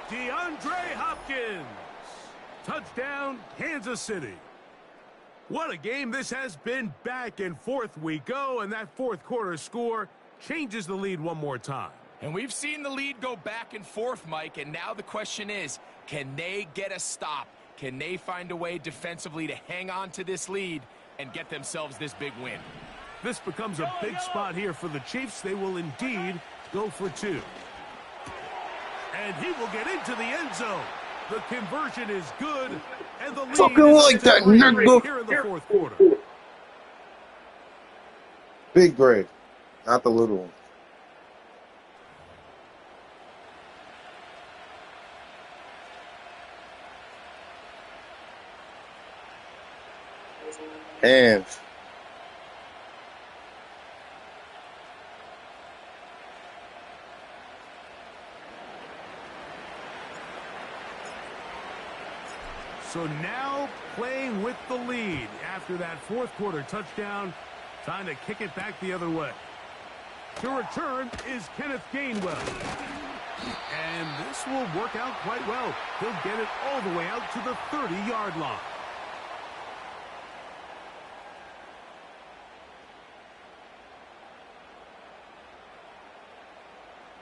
DeAndre Hopkins. Touchdown, Kansas City. What a game this has been. Back and forth we go, and that 4th quarter score changes the lead one more time.
And we've seen the lead go back and forth, Mike, and now the question is, can they get a stop? Can they find a way defensively to hang on to this lead and get themselves this big win?
This becomes a big spot here for the Chiefs. They will indeed go for 2. And he will get into the end zone. The conversion is good, and the lead
Fucking
is
like that, nigga.
here in the 4th quarter.
Big bread, not the little one. Hands.
So now playing with the lead after that fourth quarter touchdown. Time to kick it back the other way. To return is Kenneth Gainwell. And this will work out quite well. He'll get it all the way out to the 30-yard line.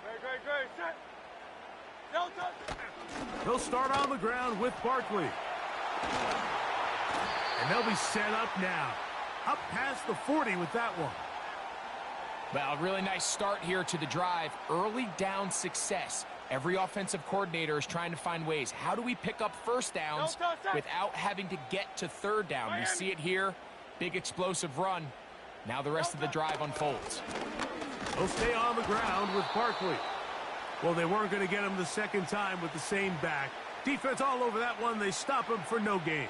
Great. Set. Delta.
He'll start on the ground with Barkley. And they'll be set up now. Up past the 40 with that one.
Well, really nice start here to the drive. Early down success. Every offensive coordinator is trying to find ways. How do we pick up first downs without having to get to third down? We see it here. Big explosive run. Now the rest of the drive unfolds.
He'll stay on the ground with Barkley. Well, they weren't going to get him the second time with the same back. Defense all over that one. They stop him for no gain.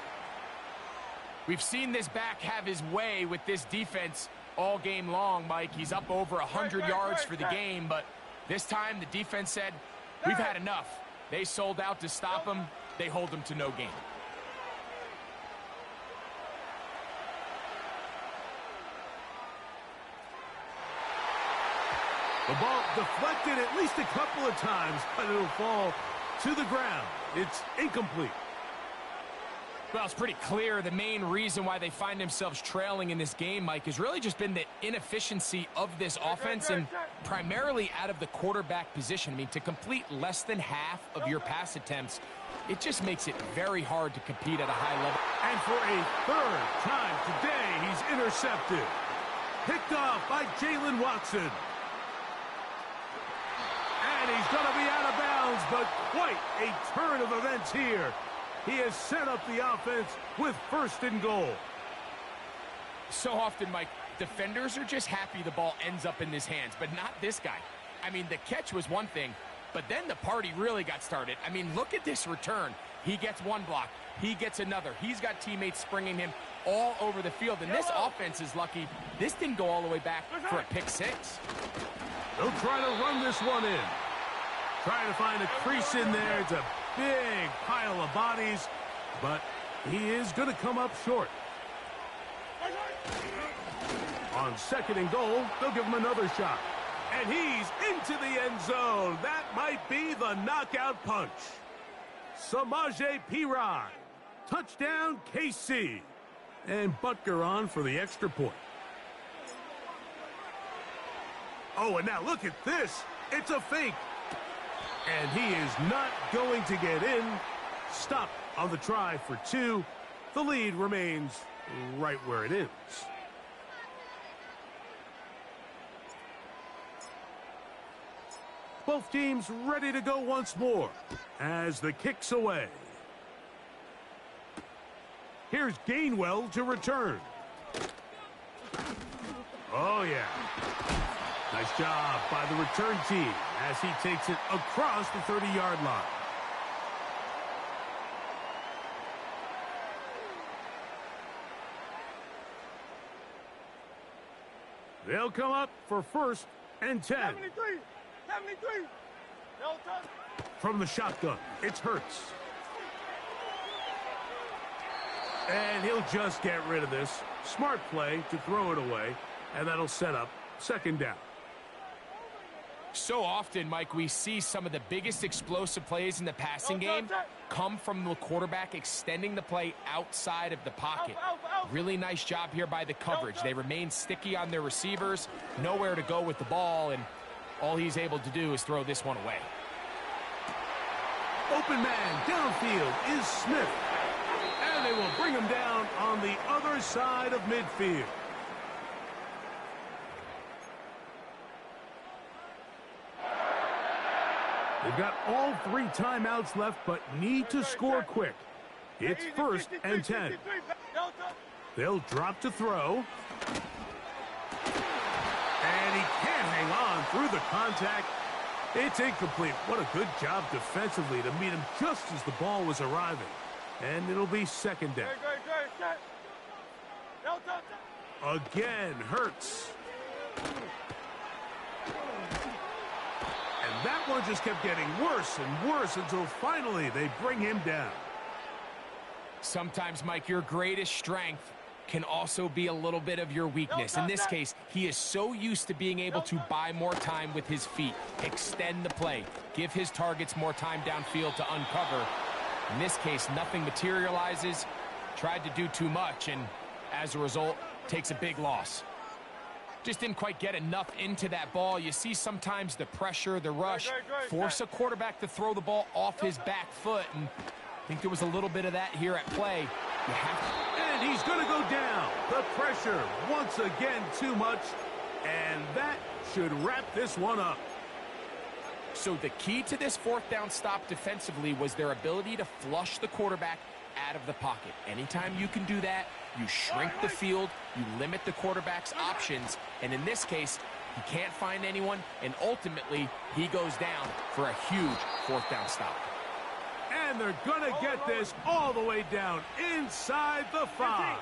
We've seen this back have his way with this defense all game long, Mike. He's up over 100 yards for the game, but this time the defense said, we've had enough. They sold out to stop him. They hold him to no gain.
The ball deflected at least a couple of times, but it'll fall to the ground. It's incomplete.
Well, it's pretty clear the main reason why they find themselves trailing in this game, Mike, has really just been the inefficiency of this offense and primarily out of the quarterback position. I mean, to complete less than half of your pass attempts, it just makes it very hard to compete at a high level.
And for a third time today, he's intercepted. Picked off by Jalen Watson. And he's going to be out of bounds, but quite a turn of events here. He has set up the offense with first and goal.
So often, Mike, defenders are just happy the ball ends up in his hands, but not this guy. I mean, the catch was one thing, but then the party really got started. I mean, look at this return. He gets one block. He gets another. He's got teammates springing him all over the field, and this offense is lucky. This didn't go all the way back for a pick six.
They'll try to run this one in. Trying to find a crease in there. It's a big pile of bodies, but he is going to come up short. On second and goal, they'll give him another shot. And he's into the end zone. That might be the knockout punch. Samaje Perine. Touchdown, KC. And Butker on for the extra point. Oh, and now look at this. It's a fake. And he is not going to get in. Stop on the try for two. The lead remains right where it is. Both teams ready to go once more as the kick's away. Here's Gainwell to return. Oh, yeah. Nice job by the return team as he takes it across the 30-yard line. They'll come up for first and 10.
73. Delta.
From the shotgun, it's Hurts. And he'll just get rid of this. Smart play to throw it away, and that'll set up second down.
So often, Mike, we see some of the biggest explosive plays in the passing game come from the quarterback extending the play outside of the pocket. Really nice job here by the coverage. They remain sticky on their receivers, nowhere to go with the ball, and all he's able to do is throw this one away.
Open man downfield is Smith. And they will bring him down on the other side of midfield. They've got all 3 timeouts left, but need to score quick. It's first and 10. They'll drop to throw. And he can't hang on through the contact. It's incomplete. What a good job defensively to meet him just as the ball was arriving. And it'll be second down. Again, Hurts. And that one just kept getting worse and worse until finally they bring him down.
Sometimes, Mike, your greatest strength can also be a little bit of your weakness. In this case, he is so used to being able to buy more time with his feet, extend the play, give his targets more time downfield to uncover. In this case, nothing materializes, tried to do too much, and as a result, takes a big loss. Just didn't quite get enough into that ball. You see sometimes the pressure, the rush, force a quarterback to throw the ball off his back foot, and I think there was a little bit of that here at play.
And he's going to go down. The pressure, once again, too much. And that should wrap this one up.
So the key to this fourth down stop defensively was their ability to flush the quarterback out of the pocket. Anytime you can do that, you shrink the field, you limit the quarterback's options, and in this case, he can't find anyone, and ultimately, he goes down for a huge fourth down stop.
And they're going to get this all the way down inside the 5.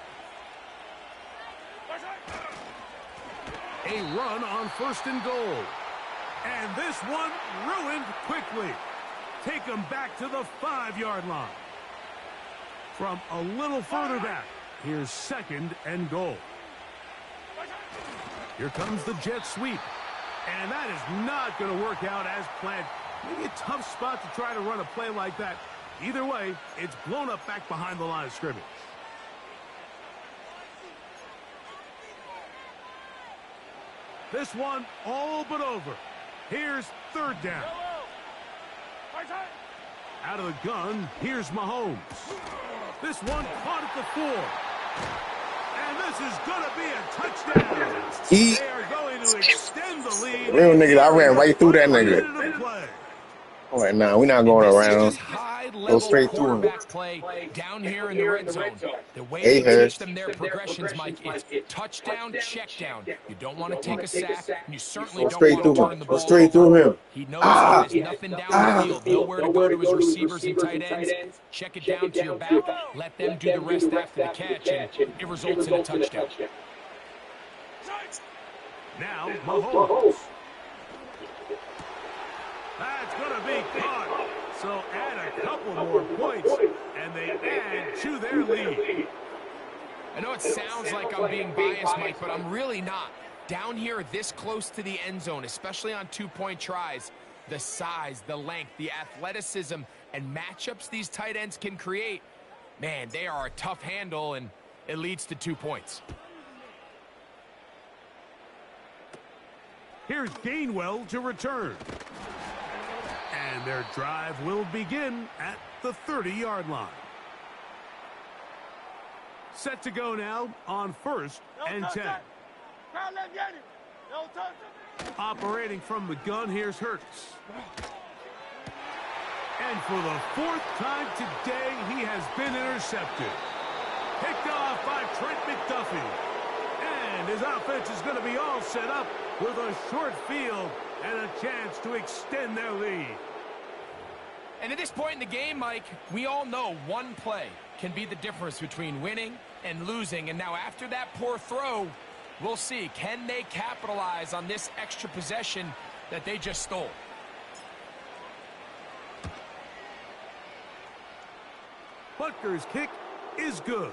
A run on 1st and goal. And this one ruined quickly. Take them back to the 5-yard line. From a little further back, here's 2nd and goal. Here comes the jet sweep. And that is not going to work out as planned. Maybe a tough spot to try to run a play like that. Either way, it's blown up back behind the line of scrimmage. This one all but over. Here's 3rd down. Out of the gun, here's Mahomes. This one caught at the 4. And this is going to be a touchdown. They are going to extend the lead.
Real nigga, I ran right through that nigga. All right, nah, we're not going around. Go straight through him.
Play down here in the red zone. The way they teach them their progressions, Mike, it's touchdown, check down. You don't want to take a sack, and you certainly don't want to turn the ball over.
Straight through him.
He knows there's nothing down the field, nowhere to go to his receivers and tight ends. Check it down to your back, let them do the rest after the catch, and it results in a touchdown.
Now, Mahomes. That's going to be caught. So add a couple more points, and they add to their lead.
I know it sounds like I'm being biased, Mike, but I'm really not. Down here this close to the end zone, especially on 2-point tries, the size, the length, the athleticism, and matchups these tight ends can create, man, they are a tough handle, and it leads to 2 points.
Here's Gainwell to return. And their drive will begin at the 30-yard line. Set to go now on 1st and 10. Operating from the gun, here's Hurts. And for the 4th time today, he has been intercepted. Picked off by Trent McDuffie. And his offense is going to be all set up with a short field and a chance to extend their lead.
And at this point in the game, Mike, we all know one play can be the difference between winning and losing. And now after that poor throw, we'll see, can they capitalize on this extra possession that they just stole?
Butker's kick is good.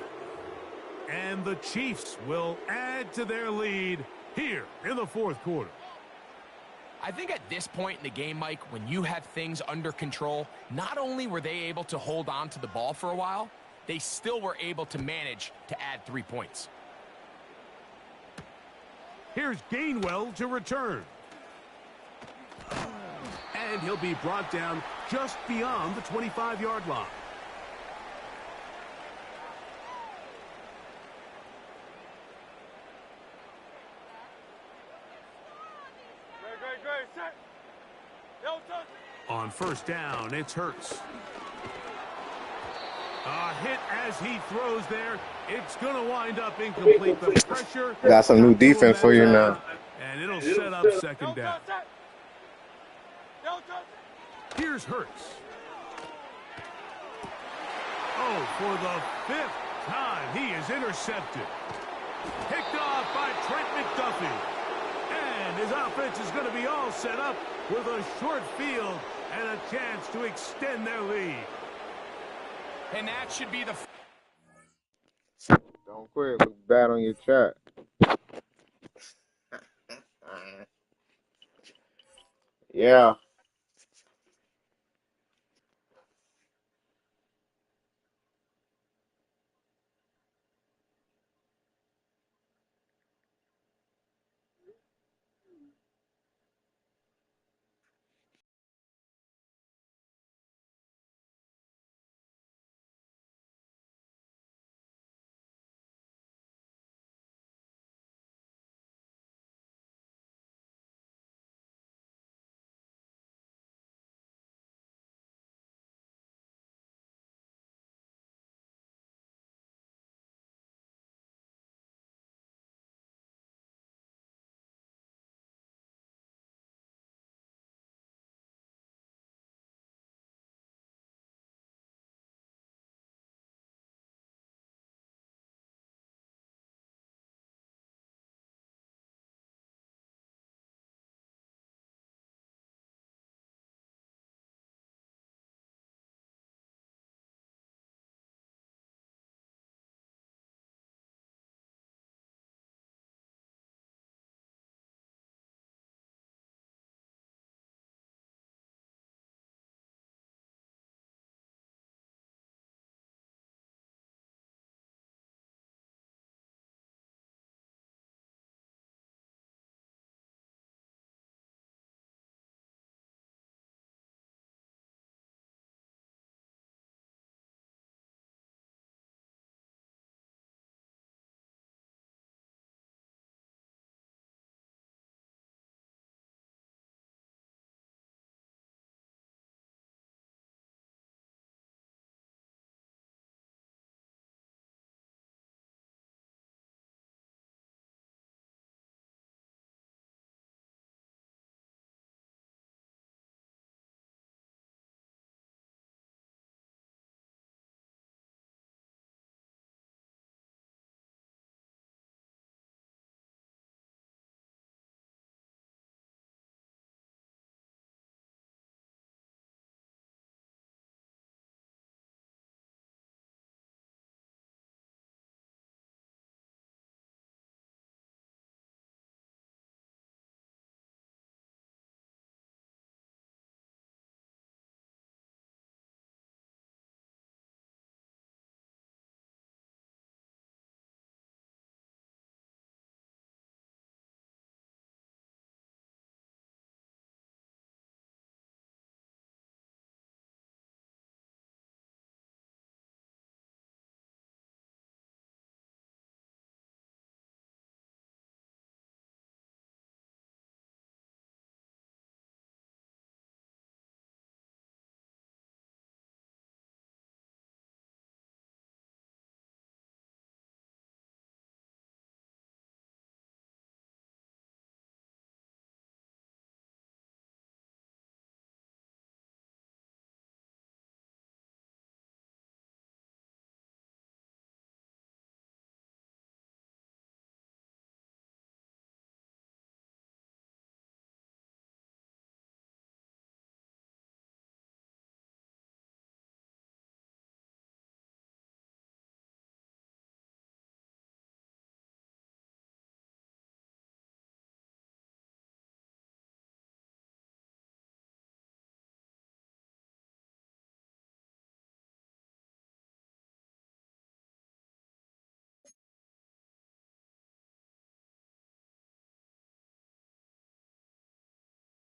And the Chiefs will add to their lead here in the 4th quarter.
I think at this point in the game, Mike, when you have things under control, not only were they able to hold on to the ball for a while, they still were able to manage to add 3 points.
Here's Gainwell to return. And he'll be brought down just beyond the 25-yard line. On 1st down, it's Hurts. A hit as he throws there. It's going to wind up incomplete. The pressure.
Got some new defense for you now.
And it'll set up 2nd down. Here's Hurts. Oh, for the 5th time, he is intercepted. Picked off by Trent McDuffie. And his offense is going to be all set up with a short field and a chance to extend their lead.
And that should be the
Don't quit. Look bad on your chat. Yeah.